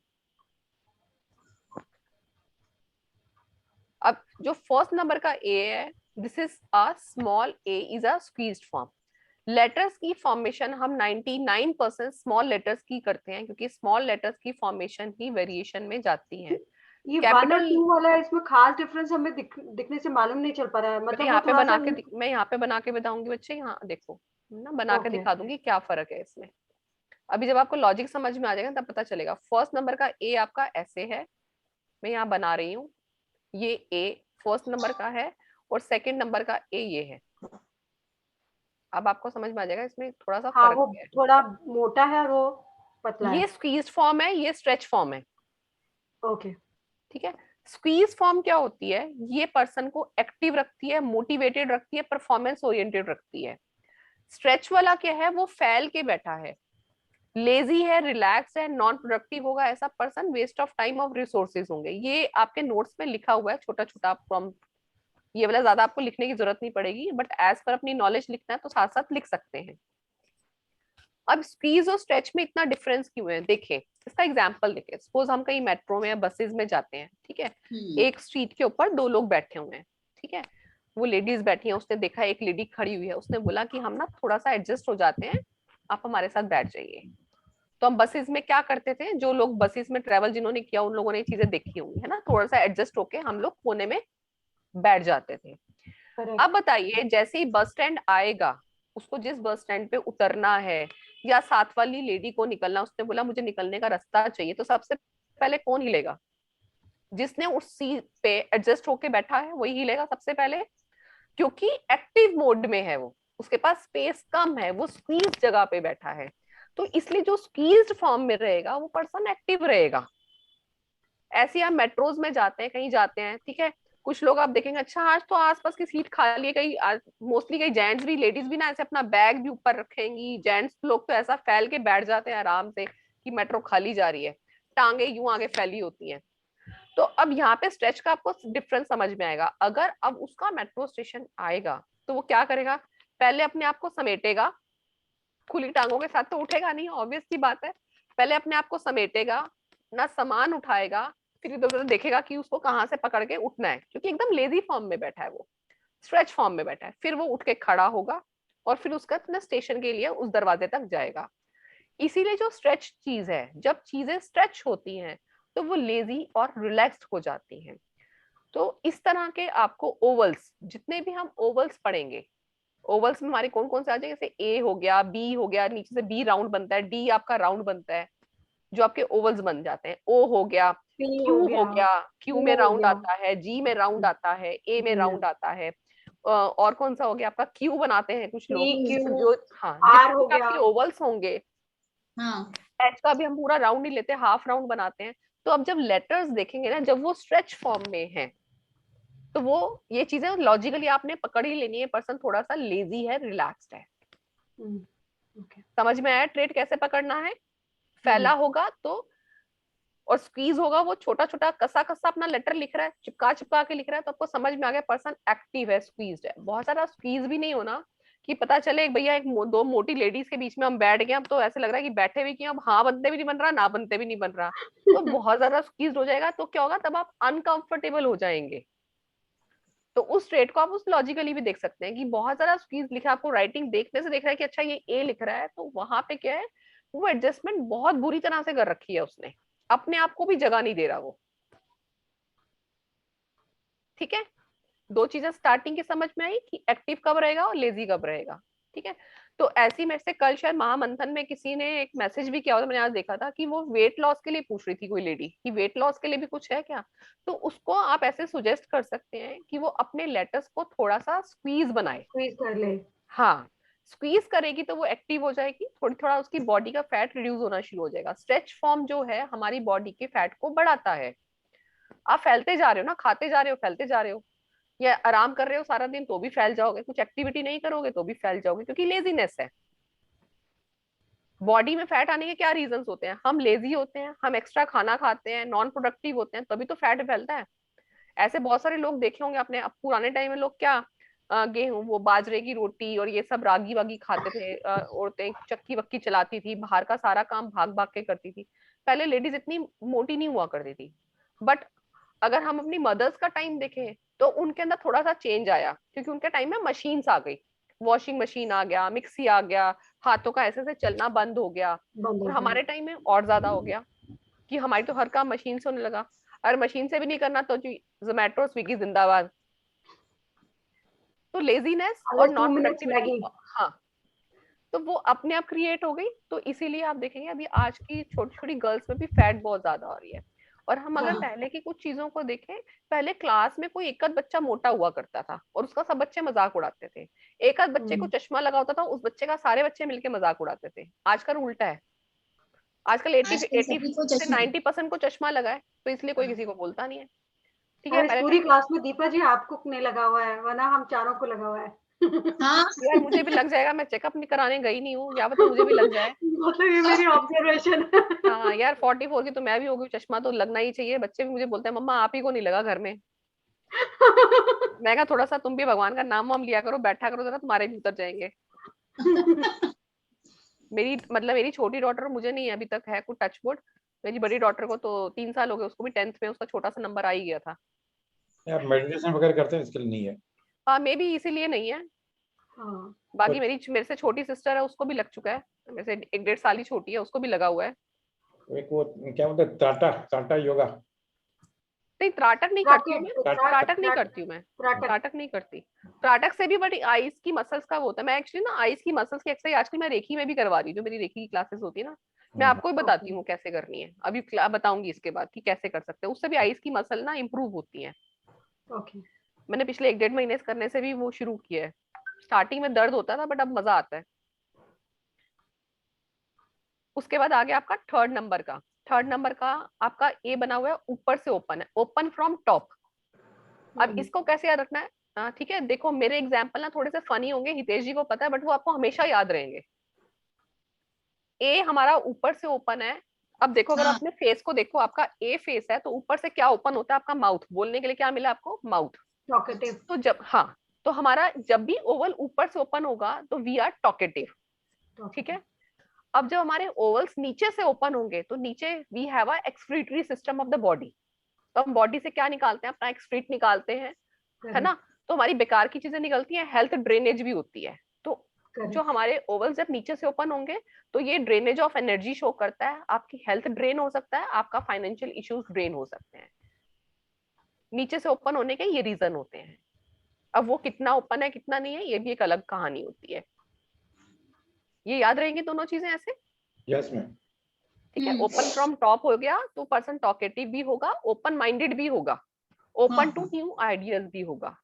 Speaker 1: अब जो फर्स्ट नंबर का ए है, this is a small A is a squeezed form. Letters की फॉर्मेशन हम 99% स्मॉल लेटर्स की करते हैं, क्योंकि स्मॉल लेटर्स की फॉर्मेशन ही वेरिएशन में जाती है।
Speaker 2: ये 1 और
Speaker 1: कैपिटल
Speaker 2: 2 वाला है, इसमें खास डिफरेंस हमें दिखने से मालूम नहीं चल पा रहा है, मतलब वो थोड़ा-सा।
Speaker 1: मैं यहाँ पे बना के बताऊंगी बच्चे, यहाँ देखो ना, बना के
Speaker 2: ओके।
Speaker 1: दिखा दूंगी क्या फर्क है इसमें। अभी जब आपको लॉजिक समझ में आ जाएगा तब पता चलेगा। फर्स्ट नंबर का ए आपका ऐसे है, मैं यहाँ बना रही हूँ, ये ए फर्स्ट नंबर का है, और सेकंड नंबर का ए ये है। अब आपको समझ में आ जाएगा इसमें थोड़ा सा
Speaker 2: हाँ,
Speaker 1: फर्क
Speaker 2: वो
Speaker 1: है।
Speaker 2: थोड़ा मोटा है और वो पतला
Speaker 1: ये
Speaker 2: है।
Speaker 1: स्क्वीज फॉर्म है, ये स्ट्रेच फॉर्म है।
Speaker 2: ओके।
Speaker 1: ठीक है, स्क्वीज फॉर्म क्या होती है, ये पर्सन को एक्टिव रखती है, मोटिवेटेड रखती है, परफॉर्मेंस ओरिएंटेड रखती है। स्ट्रेच वाला क्या है, वो फैल के बैठा है, लेजी है, रिलैक्स है, नॉन प्रोडक्टिव होगा ऐसा person, waste of time of resources होंगे। ये आपके नोट्स में लिखा हुआ है छोटा छोटा प्रॉम्प्ट। ये वाला ज्यादा आपको लिखने की जरूरत नहीं पड़ेगी, बट एज पर अपनी नॉलेज लिखना है तो साथ साथ लिख सकते हैं। अब स्क्वीज और स्ट्रेच में इतना डिफरेंस क्यों है, देखें इसका एग्जांपल देखें। सपोज हम कहीं मेट्रो में या बसेस में जाते हैं, ठीक है, एक सीट के ऊपर 2 लोग बैठे हुए हैं, ठीक है, वो लेडीज बैठी हैं, उसने देखा एक लेडी खड़ी हुई है, उसने बोला कि हम ना थोड़ा सा एडजस्ट हो जाते हैं, आप हमारे साथ बैठ जाइए। तो हम बसेस में क्या करते थे, जो लोग बसेस में ट्रेवल जिन्होंने किया उन लोगों ने चीजें देखी होंगी, है ना, थोड़ा सा एडजस्ट होके हम लोग कोने में बैठ जाते थे। अब
Speaker 2: करेक्ट।
Speaker 1: बताइए जैसे ही बस स्टैंड आएगा, उसको जिस बस स्टैंड पे उतरना है, या साथ वाली लेडी को निकलना, उसने बोला मुझे निकलने का रास्ता चाहिए, तो सबसे पहले कौन हिलेगा, जिसने उस सीट पे एडजस्ट होके बैठा है वही हिलेगा सबसे पहले, क्योंकि एक्टिव मोड में है वो, उसके पास स्पेस कम है, वो स्क्वीज जगह पे बैठा है। तो इसलिए जो स्क्वीज्ड फॉर्म में रहेगा वो पर्सन एक्टिव रहेगा। ऐसे ही आप मेट्रोज में जाते हैं, कहीं जाते हैं, ठीक है, कुछ लोग आप देखेंगे अच्छा आज तो आसपास की सीट खाली है, कहीं मोस्टली कहीं जेंट्स भी, लेडीज भी ना ऐसे अपना बैग भी ऊपर रखेंगी, जेंट्स लोग तो ऐसा फैल के बैठ जाते हैं आराम से कि मेट्रो खाली जा रही है, टांगे यूं आगे फैली होती हैं। तो अब यहाँ पे स्ट्रेच का आपको डिफरेंस समझ में आएगा। अगर अब उसका मेट्रो स्टेशन आएगा तो वो क्या करेगा, पहले अपने आप को समेटेगा, खुली टांगों के साथ तो उठेगा नहीं, ऑब्वियस सी बात है, पहले अपने आप को समेटेगा, ना सामान उठाएगा, फिर इधर उधर देखेगा कि उसको कहाँ से पकड़ के उठना है, क्योंकि एकदम लेजी फॉर्म में बैठा है, वो स्ट्रेच फॉर्म में बैठा है। फिर वो उठ के खड़ा होगा और फिर उसका अपने स्टेशन के लिए उस दरवाजे तक जाएगा। इसीलिए जो स्ट्रेच चीज है, जब चीजें स्ट्रेच होती हैं तो वो लेजी और रिलैक्स्ड हो जाती हैं। तो इस तरह के आपको ओवल्स, जितने भी हम ओवल्स पढ़ेंगे, ओवल्स में हमारे कौन कौन से आ जाएंगे, जैसे ए हो गया, बी हो गया, नीचे से बी राउंड बनता है, डी आपका राउंड बनता है, जो आपके ओवल्स बन जाते हैं। ओ हो गया, क्यू हो गया, क्यू में राउंड आता है, जी में राउंड आता है, ए में राउंड आता है, और कौन सा हो गया आपका, क्यू बनाते हैं कुछ लोग, जो हाँ
Speaker 2: आर हो
Speaker 1: जितने
Speaker 2: गया,
Speaker 1: आपके ओवल्स होंगे।
Speaker 4: हाँ
Speaker 1: एच का भी हम पूरा राउंड नहीं लेते, हाफ राउंड बनाते हैं। तो अब जब लेटर्स देखेंगे ना, जब वो स्ट्रेच फॉर्म में है, तो वो ये चीजें लॉजिकली आपने पकड़ ही लेनी है, पर्सन थोड़ा सा लेजी है, रिलैक्स्ड है। समझ में आया ट्रेट कैसे पकड़ना है? फैला होगा तो, और स्क्वीज होगा, वो छोटा छोटा कसा कसा अपना लेटर लिख रहा है, चिपका चिपका के लिख रहा है, तो आपको समझ में आ गया पर्सन एक्टिव है, स्क्वीज्ड है। बहुत सारा स्क्वीज भी नहीं होना कि पता चले भैया दो मोटी लेडीज के बीच में हम बैठ गए, अब तो ऐसे लग रहा है कि बैठे भी कि अब हाँ बनते भी नहीं बन रहा, ना बनते भी नहीं बन रहा, तो बहुत ज्यादा स्क्वीज हो जाएगा। तो क्या होगा, तब आप अनकंफर्टेबल हो जाएंगे। तो उस ट्रेट को आप उस लॉजिकली भी देख सकते हैं कि बहुत सारा स्क्वीज लिखा है, आपको राइटिंग देखने से देख रहा है कि अच्छा ये ए लिख रहा है, तो वहां पे क्या है, वो एडजस्टमेंट बहुत बुरी तरह से कर रखी है उसने, अपने आप को भी जगह नहीं दे रहा वो। ठीक है, दो चीजें स्टार्टिंग की समझ में आई कि एक्टिव कब रहेगा और लेजी कब रहेगा। ठीक है, तो ऐसी मेरे से कल शायद महामंथन में किसी ने एक मैसेज भी किया होता, मैंने आज देखा था कि वो वेट लॉस के लिए पूछ रही थी कोई लेडी कि वेट लॉस के लिए भी कुछ है क्या। तो उसको आप ऐसे सुजेस्ट कर सकते हैं कि वो अपने लेटर्स को थोड़ा सा स्क्वीज बनाए,
Speaker 2: स्क्वीज कर ले।
Speaker 1: हाँ, स्क्वीज करेगी तो वो एक्टिव हो जाएगी, थोड़ी थोड़ा उसकी बॉडी का फैट रिड्यूस होना शुरू हो जाएगा। स्ट्रेच फॉर्म जो है हमारी बॉडी के फैट को बढ़ाता है। आप फैलते जा रहे हो ना, खाते जा रहे हो फैलते जा रहे हो, या आराम कर रहे हो सारा दिन तो भी फैल जाओगे, कुछ एक्टिविटी नहीं करोगे तो भी फैल जाओगे, क्योंकि लेजीनेस है। बॉडी में फैट आने के क्या रीजंस होते हैं, हम लेजी होते हैं, हम एक्स्ट्रा खाना खाते हैं, नॉन प्रोडक्टिव होते हैं, तभी तो फैट फैलता है। ऐसे बहुत सारे लोग देखे होंगे आपने, अब पुराने टाइम में लोग क्या गेहूं, वो बाजरे की रोटी और ये सब रागी वागी खाते थे, औरतें चक्की वक्की चलाती थी, बाहर का सारा काम भाग भाग के करती थी। पहले लेडीज इतनी मोटी नहीं हुआ करती थी। बट अगर हम अपनी मदर्स का टाइम देखें तो उनके अंदर थोड़ा सा चेंज आया, क्योंकि उनके टाइम में मशीन्स आ गई, वॉशिंग मशीन आ गया, मिक्सी आ गया, हाथों का ऐसे ऐसे चलना बंद हो गया। और हमारे टाइम में और ज्यादा हो गया कि हमारी तो हर काम मशीन से होने लगा। अगर मशीन से भी नहीं करना तो जोमेटो स्विगी जिंदाबाद। तो लेजीनेस और नॉन प्रोडक्टिविटी, हाँ, तो वो अपने आप क्रिएट हो गई। तो इसीलिए आप देखेंगे अभी आज की छोटी छोटी गर्ल्स में भी फैट बहुत ज्यादा हो रही है। और हम अगर पहले की कुछ चीजों को देखें, पहले क्लास में कोई एक आध बच्चा मोटा हुआ करता था और उसका सब बच्चे मजाक उड़ाते थे। एक आध बच्चे को चश्मा लगा होता था, उस बच्चे का सारे बच्चे मिलके मजाक उड़ाते थे। आजकल उल्टा है, आजकल 80 से 90% को चश्मा लगा है, तो इसलिए कोई किसी को बोलता नहीं है। ठीक है,
Speaker 2: पूरी क्लास में दीपा जी आपको नहीं लगा हुआ है, वरना हम चारों को लगा हुआ है।
Speaker 4: हाँ
Speaker 1: यार मुझे भी लग जाएगा, मैं चेकअप नहीं कराने गई नहीं हूँ, या बता मुझे भी लग जाए।
Speaker 2: मतलब ये मेरी ऑब्जर्वेशन है।
Speaker 1: हाँ यार 44 की तो मैं भी हो गई, चश्मा तो लगना ही चाहिए। बच्चे भी मुझे बोलते हैं मम्मा आप ही को नहीं लगा घर में। मैं कहा थोड़ा सा तुम भी भगवान का नाम वाम लिया करो, बैठा करो जरा, तुम्हारे भी उतर जाएंगे। मेरी मतलब मेरी छोटी डॉटर, मुझे नहीं अभी तक है कुछ टचवुड, मेरी बड़ी डॉटर को तो 3 साल हो गए, उसको भी 10th में उसका छोटा सा नंबर आ ही गया था।
Speaker 3: यार मेडिटेशन वगैरह करते हैं, इसके लिए नहीं है।
Speaker 1: हाँ मे भी इसीलिए नहीं है।
Speaker 2: हाँ।
Speaker 1: बाकी मेरे से छोटी सिस्टर है, उसको भी लग चुका है, मेरे से 1-1.5 साल ही छोटी है, उसको भी लगा हुआ है।
Speaker 3: एक वो क्या बोलते हैं, टाटा टाटा योगा।
Speaker 1: नहीं त्राटक नहीं करती हूँ मैं, त्राटक नहीं करती हूँ मैं, त्राटक नहीं करती। त्राटक से भी बड़ी आईज की मसल्स का होता है। मैं एक्चुअली ना आईज की मसल्स की एक्सरसाइज आजकल मैं रेखी में भी करवा रही हूँ, जो मेरी रेखी की क्लासेस होती है ना, मैं आपको भी बताती हूँ कैसे करनी है। अभी बताऊंगी इसके बाद कि कैसे कर सकते हैं, उससे भी आईज की मसल ना इंप्रूव होती है। मैंने पिछले 1-1.5 महीने से करने से भी वो शुरू किया है। स्टार्टिंग में दर्द होता था बट अब मजा आता है। उसके बाद आ गया आपका थर्ड नंबर का। थर्ड नंबर का आपका ए बना हुआ है, ऊपर से ओपन है, ओपन फ्रॉम टॉप। अब इसको कैसे याद रखना है? ठीक है, देखो मेरे एग्जाम्पल ना थोड़े से फनी होंगे, हितेश जी को पता है, बट वो आपको हमेशा याद रहेंगे। ए हमारा ऊपर से ओपन है। अब देखो अगर अपने फेस को देखो, आपका ए फेस है तो ऊपर से क्या ओपन होता है आपका माउथ, बोलने के लिए क्या मिला आपको, माउथ। तो जब हाँ, तो हमारा जब भी ओवल ऊपर से ओपन होगा तो वी आर टॉकेटिव। ठीक है, अब जब हमारे ओवल्स नीचे से ओपन होंगे तो नीचे we have a excretory system of the body. तो हम बॉडी से क्या निकालते हैं, अपना एक्सक्रीट निकालते हैं, है ना। तो हमारी बेकार की चीजें निकलती हैं, हेल्थ ड्रेनेज भी होती है। तो जो हमारे ओवल्स जब नीचे से ओपन होंगे तो ये ड्रेनेज ऑफ एनर्जी शो करता है, आपकी हेल्थ ड्रेन हो सकता है, आपका फाइनेंशियल इश्यूज ड्रेन हो सकते हैं। नीचे से ओपन होने के ये रीजन होते हैं। अब वो कितना ओपन है कितना नहीं है ये भी एक अलग कहानी होती है। ये याद रहेंगी दोनों चीजें ऐसे।
Speaker 3: Yes ma'am.
Speaker 1: ठीक है, ओपन फ्रॉम टॉप हो गया तो पर्सन टॉकेटिव भी होगा, ओपन माइंडेड भी होगा, ओपन टू न्यू आइडियाज भी होगा।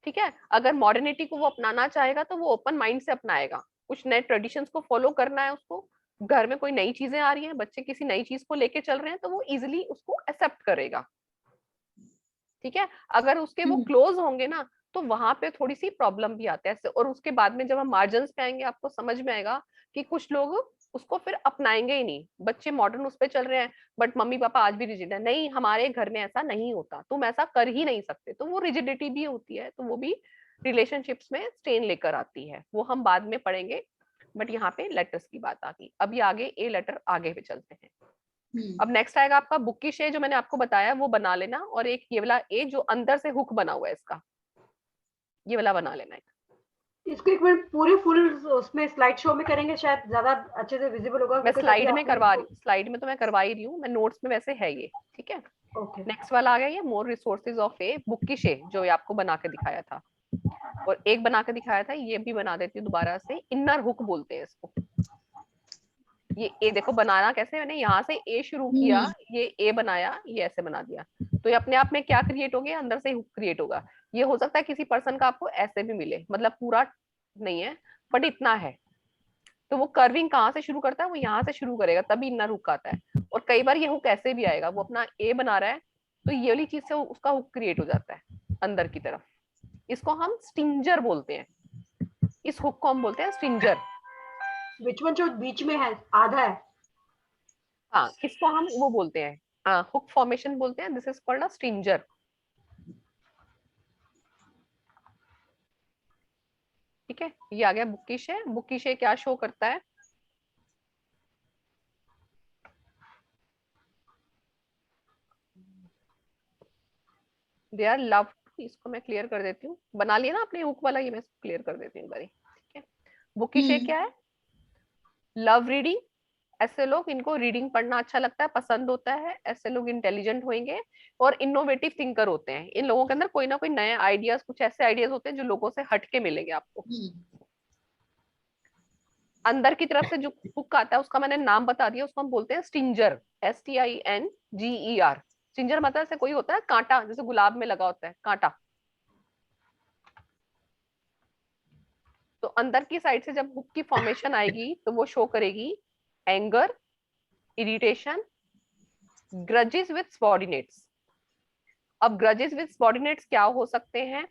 Speaker 1: ठीक है, अगर मॉडर्निटी को वो अपनाना चाहेगा तो वो ओपन माइंड से अपनाएगा। कुछ नए ट्रेडिशंस को फॉलो करना है उसको, घर में कोई नई चीजें आ रही हैं, बच्चे किसी नई चीज को लेके चल रहे हैं तो वो इजिली उसको एक्सेप्ट करेगा। ठीक है, अगर उसके वो क्लोज होंगे ना तो वहां पे थोड़ी सी प्रॉब्लम भी आते हैं। और उसके बाद में जब हम मार्जिन पे आएंगे आपको समझ में आएगा कि कुछ लोग उसको फिर अपनाएंगे ही नहीं। बच्चे मॉडर्न उस पे चल रहे हैं बट मम्मी पापा आज भी रिजिड है, नहीं हमारे घर में ऐसा नहीं होता, तुम ऐसा कर ही नहीं सकते। तो वो रिजिडिटी भी होती है, तो वो भी रिलेशनशिप्स में स्ट्रेन लेकर आती है, वो हम बाद में पढ़ेंगे। बट यहाँ पे लेटर्स की बात आ गई, अभी आगे ए लेटर आगे पे चलते हैं। अब नेक्स्ट आएगा आपका बुकिश ए, जो मैंने आपको बताया वो बना लेना, और एक ये वाला ए जो अंदर से हुक बना हुआ है इसका, ये वाला बना लेना।
Speaker 2: इसको एक मिनट पूरे फुल उसमें स्लाइड शो में करेंगे, शायद ज्यादा अच्छे से विजिबल होगा।
Speaker 1: मैं स्लाइड में करवा रही हूँ, स्लाइड में तो मैं करवा ही रही हूँ, मैं नोट्स में वैसे है ये। ठीक है, नेक्स्ट वाला आ गया ये more resources of a bookish a, जो आपको बना के दिखाया था। और एक बना के दिखाया था, ये भी बना देती हूँ दोबारा से, इनर हुक बोलते हैं इसको। ये ए देखो बनाना कैसे, मैंने यहाँ से ए शुरू किया, ये ए बनाया, ये ऐसे बना दिया, तो ये अपने आप में क्या क्रिएट हो गया, अंदर से हुक क्रिएट होगा। ये हो सकता है किसी पर्सन का आपको ऐसे भी मिले, मतलब पूरा नहीं है बट इतना है। तो वो कर्विंग कहाँ से शुरू करता है, वो यहाँ से शुरू करेगा तभी इनर हुक आता है। और कई बार ये हुक ऐसे भी आएगा, वो अपना ए बना रहा है तो ये वाली चीज से उसका हुक क्रिएट हो जाता है अंदर की तरफ। इसको हम स्टिंजर बोलते हैं, इस हुक को हम बोलते हैं स्टिंजर।
Speaker 2: Which one जो बीच में है आधा है?
Speaker 1: हाँ, इसको हम वो बोलते हैं हुक फॉर्मेशन बोलते हैं, दिस इज कॉल्ड अ स्टिंजर। ठीक है, ये आ गया बुकिश है। बुकिश है क्या शो करता है, दे आर लव। इसको मैं क्लियर कर देती हूँ, बना लिया ना आपने हुक वाला, ये मैं क्लियर कर देती हूँ बारी। ठीक है, बुकिश है क्या है, लव रीडिंग। ऐसे लोग, इनको रीडिंग पढ़ना अच्छा लगता है, पसंद होता है। ऐसे लोग इंटेलिजेंट होंगे और इनोवेटिव थिंकर होते हैं। इन लोगों के अंदर कोई ना कोई नए आइडियाज, कुछ ऐसे आइडियाज होते हैं जो लोगों से हटके मिलेंगे आपको। अंदर की तरफ से जो हुक आता है उसका मैंने नाम बता दिया, उसको हम बोलते हैं स्टिंजर, STINGER। स्टिंजर मतलब से कोई होता है कांटा, जैसे गुलाब में लगा होता है कांटा। तो अंदर की साइड से जब हुक की फॉर्मेशन आएगी तो वो शो करेगी anger, irritation, grudges with subordinates. अब ग्रजेस विद सबऑर्डिनेट्स क्या हो सकते हैं,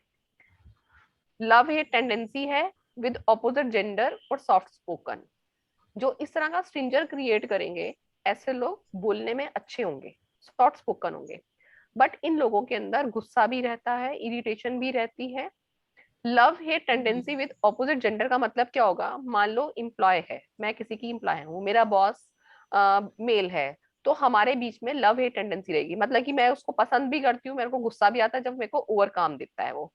Speaker 1: लव हेट टेंडेंसी है विद ऑपोजिट जेंडर और सॉफ्ट स्पोकन। जो इस तरह का स्ट्रिंजर क्रिएट करेंगे ऐसे लोग बोलने में अच्छे होंगे, सॉफ्ट स्पोकन होंगे, बट इन लोगों के अंदर गुस्सा भी रहता है, इरिटेशन भी रहती है। Love hate tendency with opposite gender का मतलब क्या होगा, मान लो एम्प्लॉय है, मैं किसी की एम्प्लॉय हूँ, मेरा बॉस मेल है, तो हमारे बीच में लव हेट टेंडेंसी रहेगी। मतलब कि मैं उसको पसंद भी करती हूँ, मेरे को गुस्सा भी आता है जब मेरे को ओवर काम देता है वो।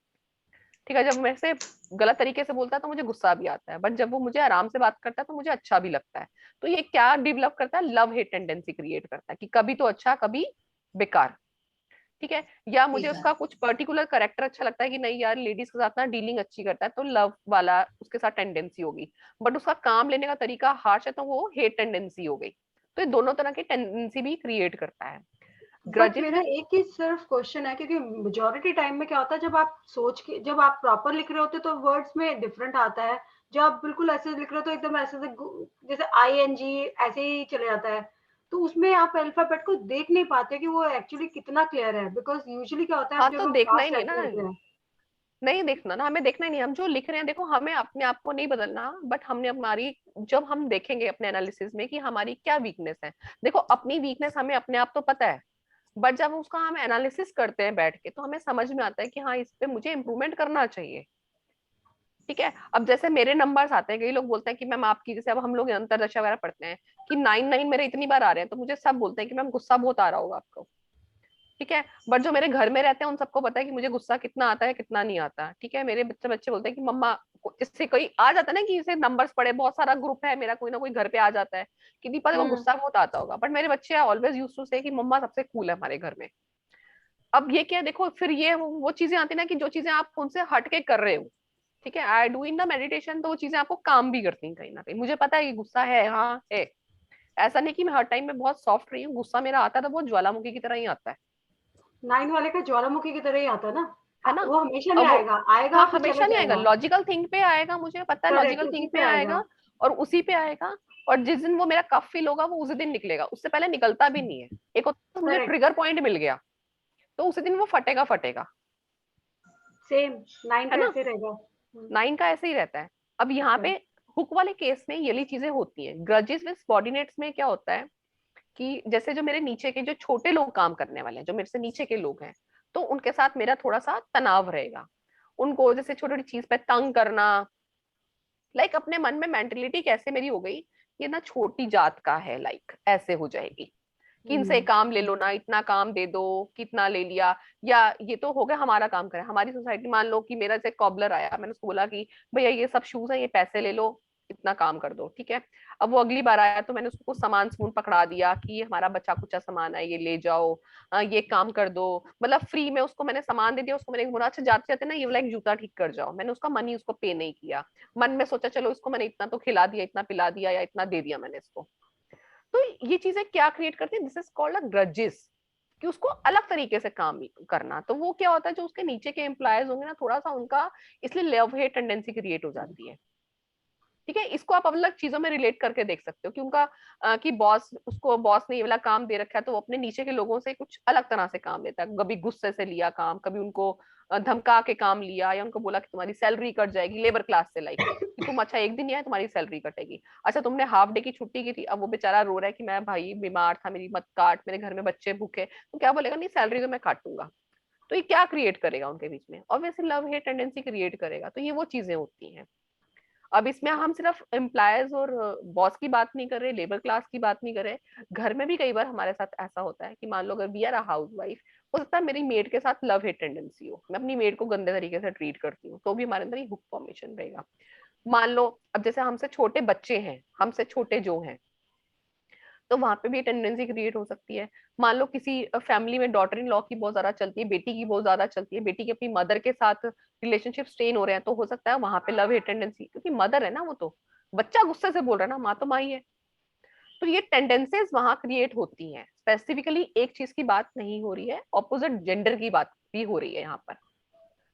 Speaker 1: ठीक है, जब मेरे से गलत तरीके से बोलता है तो मुझे गुस्सा भी आता है, बट जब वो मुझे आराम से बात करता है तो मुझे अच्छा भी लगता है। तो ये क्या डेवलप करता है, लव हेट टेंडेंसी क्रिएट करता है कि कभी तो अच्छा कभी बेकार। ठीक है, या मुझे उसका कुछ पर्टिकुलर करेक्टर अच्छा लगता है कि नहीं यार लेडीज के साथ ना डीलिंग अच्छी करता है, तो लव वाला उसके साथ टेंडेंसी होगी। बट उसका काम लेने का तरीका हार्श है तो वो हेट टेंडेंसी हो गई। तो ये दोनों तरह की टेंडेंसी भी क्रिएट करता है।
Speaker 2: बट मेरा एक ही सिर्फ क्वेश्चन है, क्योंकि मेजोरिटी टाइम में क्या होता है, जब आप सोच के, जब आप प्रॉपर लिख रहे होते तो वर्ड्स में डिफरेंट आता है, जब आप बिल्कुल ऐसे लिख रहे हो तो एकदम ऐसे जैसे ING ऐसे ही चले जाता है, तो उसमें आप अल्फाबेट को देख नहीं पाते कि वो एक्चुअली कितना क्लियर है। बिकॉज यूजुअली क्या होता है,
Speaker 1: हाँ
Speaker 2: आप
Speaker 1: तो
Speaker 2: जब
Speaker 1: देखना ही
Speaker 2: फास्ट
Speaker 1: नहीं
Speaker 2: टाइप
Speaker 1: ना,
Speaker 2: करते हैं,
Speaker 1: नहीं देखना ना, हमें देखना ही नहीं, हम जो लिख रहे हैं देखो, हमें अपने आप को नहीं बदलना, बट हमने हमारी, जब हम देखेंगे अपने एनालिसिस में कि हमारी क्या वीकनेस है, देखो अपनी वीकनेस हमें अपने आप तो पता है, बट जब उसका हम एनालिसिस करते हैं बैठ के तो हमें समझ में आता है कि हाँ इस पे मुझे इम्प्रूवमेंट करना चाहिए। ठीक है। अब जैसे मेरे नंबर्स आते हैं, कई लोग बोलते हैं कि मैम आपकी, जैसे अब हम लोग अंतरदशा वगैरह पढ़ते हैं कि 9 मेरे इतनी बार आ रहे हैं, तो मुझे सब बोलते हैं कि मैम गुस्सा बहुत आ रहा होगा आपको। ठीक है। बट जो मेरे घर में रहते हैं उन सबको पता है कि मुझे गुस्सा कितना आता है कितना नहीं आता। ठीक है। मेरे बच्चे बच्चे बोलते हैं कि मम्मा, इससे कोई आ जाता है ना कि इसे नंबर्स पढ़े, बहुत सारा ग्रुप है मेरा, कोई ना कोई घर पे आ जाता है कि दीपा देखो गुस्सा बहुत आता होगा, बट मेरे बच्चे ऑलवेज यूज टू से कि मम्मा सबसे कूल है हमारे घर में। अब ये क्या, देखो फिर ये वो चीजें आती है ना कि जो चीजें आप उनसे हट के कर रहे हो। ठीक है। I do in the meditation, तो वो चीजें आपको काम भी करती हैं कहीं ना कहीं। मुझे पता है कि गुस्सा है, हाँ है। ऐसा नहीं कि मैं हर टाइम में बहुत सॉफ्ट रही हूँ, गुस्सा मेरा आता है तो बहुत ज्वालामुखी की तरह ही आता है।
Speaker 2: 9 वाले का ज्वालामुखी की तरह ही आता ना,
Speaker 1: है ना।
Speaker 2: वो हमेशा नहीं
Speaker 1: अब वो,
Speaker 2: आएगा, आएगा
Speaker 1: हाँ
Speaker 2: फिर चले
Speaker 1: हमेशा नहीं आएगा,
Speaker 2: जाएगा।
Speaker 1: लॉजिकल थिंग पे आएगा, मुझे पता है
Speaker 2: करेक्ट,
Speaker 1: लॉजिकल
Speaker 2: उसी
Speaker 1: थिंग
Speaker 2: पे
Speaker 1: पे
Speaker 2: आएगा।
Speaker 1: आएगा। और उसी पे आएगा। और जिस दिन वो मेरा कफ फील होगा वो उसी दिन निकलेगा, उससे पहले निकलता भी नहीं है। एक होता है मुझे
Speaker 2: करेक्ट,
Speaker 1: ट्रिगर पॉइंट मिल गया, तो उसी दिन वो फटेगा फटेगा।
Speaker 2: सेम 9
Speaker 1: है
Speaker 2: का
Speaker 1: ना।
Speaker 2: ऐसे रहेगा।
Speaker 1: 9 का ऐसे ही रहता है। अब यहाँ पे
Speaker 2: करेक्ट।
Speaker 1: हुक वाले केस में ये चीजें होती हैं। ग्रजेस विद सबॉर्डिनेट्स में क्या होता है कि जैसे जो मेरे नीचे के जो छोटे लोग काम करने वाले हैं, जो मेरे से नीचे के लोग हैं, तो उनके साथ मेरा थोड़ा सा तनाव रहेगा। उनको जैसे छोटी छोटी चीज पे तंग करना, लाइक अपने मन में मेंटेलिटी कैसे मेरी हो गई, ये ना छोटी जात का है, लाइक ऐसे हो जाएगी कि इनसे काम ले लो ना, इतना काम दे दो, कितना ले लिया। या ये तो हो गया हमारा काम करे, हमारी सोसाइटी, मान लो कि मेरा से कॉबलर आया, मैंने उसको बोला कि भैया ये सब शूज है, ये पैसे ले लो, इतना काम कर दो। ठीक है। अब वो अगली बार आया तो मैंने उसको कुछ सामान समून पकड़ा दिया कि ये हमारा बचा कुचा सामान है, ये ले जाओ, ये काम कर दो। मतलब फ्री में उसको मैंने सामान दे दिया। उसको मैंने बोला अच्छा जाते जाते ना ये वाला एक जूता ठीक कर जाओ, मैंने उसका मनी उसको पे नहीं किया। मन में सोचा चलो इसको मैंने इतना तो खिला दिया, इतना पिला दिया, या इतना दे दिया मैंने इसको। तो ये चीजें क्या क्रिएट करती है, this is called a grudges, कि उसको अलग तरीके से काम करना। तो वो क्या होता है, जो उसके नीचे के एम्प्लॉयज होंगे ना, थोड़ा सा उनका इसलिए लव हेट टेंडेंसी क्रिएट हो जाती है। ठीक है। इसको आप अलग चीजों में रिलेट करके देख सकते हो कि उनका कि बॉस, उसको बॉस ने ये वाला काम दे रखा है, तो वो अपने नीचे के लोगों से कुछ अलग तरह से काम लेता है। कभी गुस्से से लिया काम, कभी उनको धमका के काम लिया, या उनको बोला कि तुम्हारी सैलरी कट जाएगी, लेबर क्लास से, लाइक कि तुम अच्छा एक दिन नहीं आए तुम्हारी सैलरी कटेगी। अच्छा तुमने हाफ डे की छुट्टी की थी, अब वो बेचारा रो रहा है कि मैं भाई बीमार था, मेरी मत काट, मेरे घर में बच्चे भूखे, तो क्या बोलेगा, नहीं सैलरी तो मैं काटूंगा। तो ये क्या क्रिएट करेगा उनके बीच में, obviously love hate tendency create करेगा। तो ये वो चीजें होती हैं। अब इसमें हम सिर्फ एम्प्लॉयज और बॉस की बात नहीं कर रहे, लेबर क्लास की बात नहीं कर रहे। घर में भी कई बार हमारे साथ ऐसा होता है कि मान लो अगर we are a housewife, हो सकता है मेरी मेड के साथ लव हेट टेंडेंसी हो, मैं अपनी मेड को गंदे तरीके से ट्रीट करती हूँ, तो भी हमारे अंदर ये हुक फॉर्मेशन रहेगा। मान लो अब जैसे हमसे छोटे बच्चे हैं, हमसे छोटे जो हैं, तो वहां पे भी टेंडेंसी क्रिएट हो सकती है। मान लो किसी फैमिली में डॉटर इन लॉ की बहुत ज्यादा चलती है, बेटी की बहुत ज्यादा चलती है, बेटी की अपनी मदर के साथ रिलेशनशिप स्ट्रेन हो रहे हैं, तो हो सकता है वहां पे लव हेट टेंडेंसी, क्योंकि मदर है ना वो, तो बच्चा गुस्से से बोल रहा है ना, माँ तो माँ ही है। तो ये टेंडेंसीज वहां क्रिएट होती हैं। स्पेसिफिकली एक चीज की बात नहीं हो रही है, ऑपोजिट जेंडर की बात भी हो रही है यहाँ पर।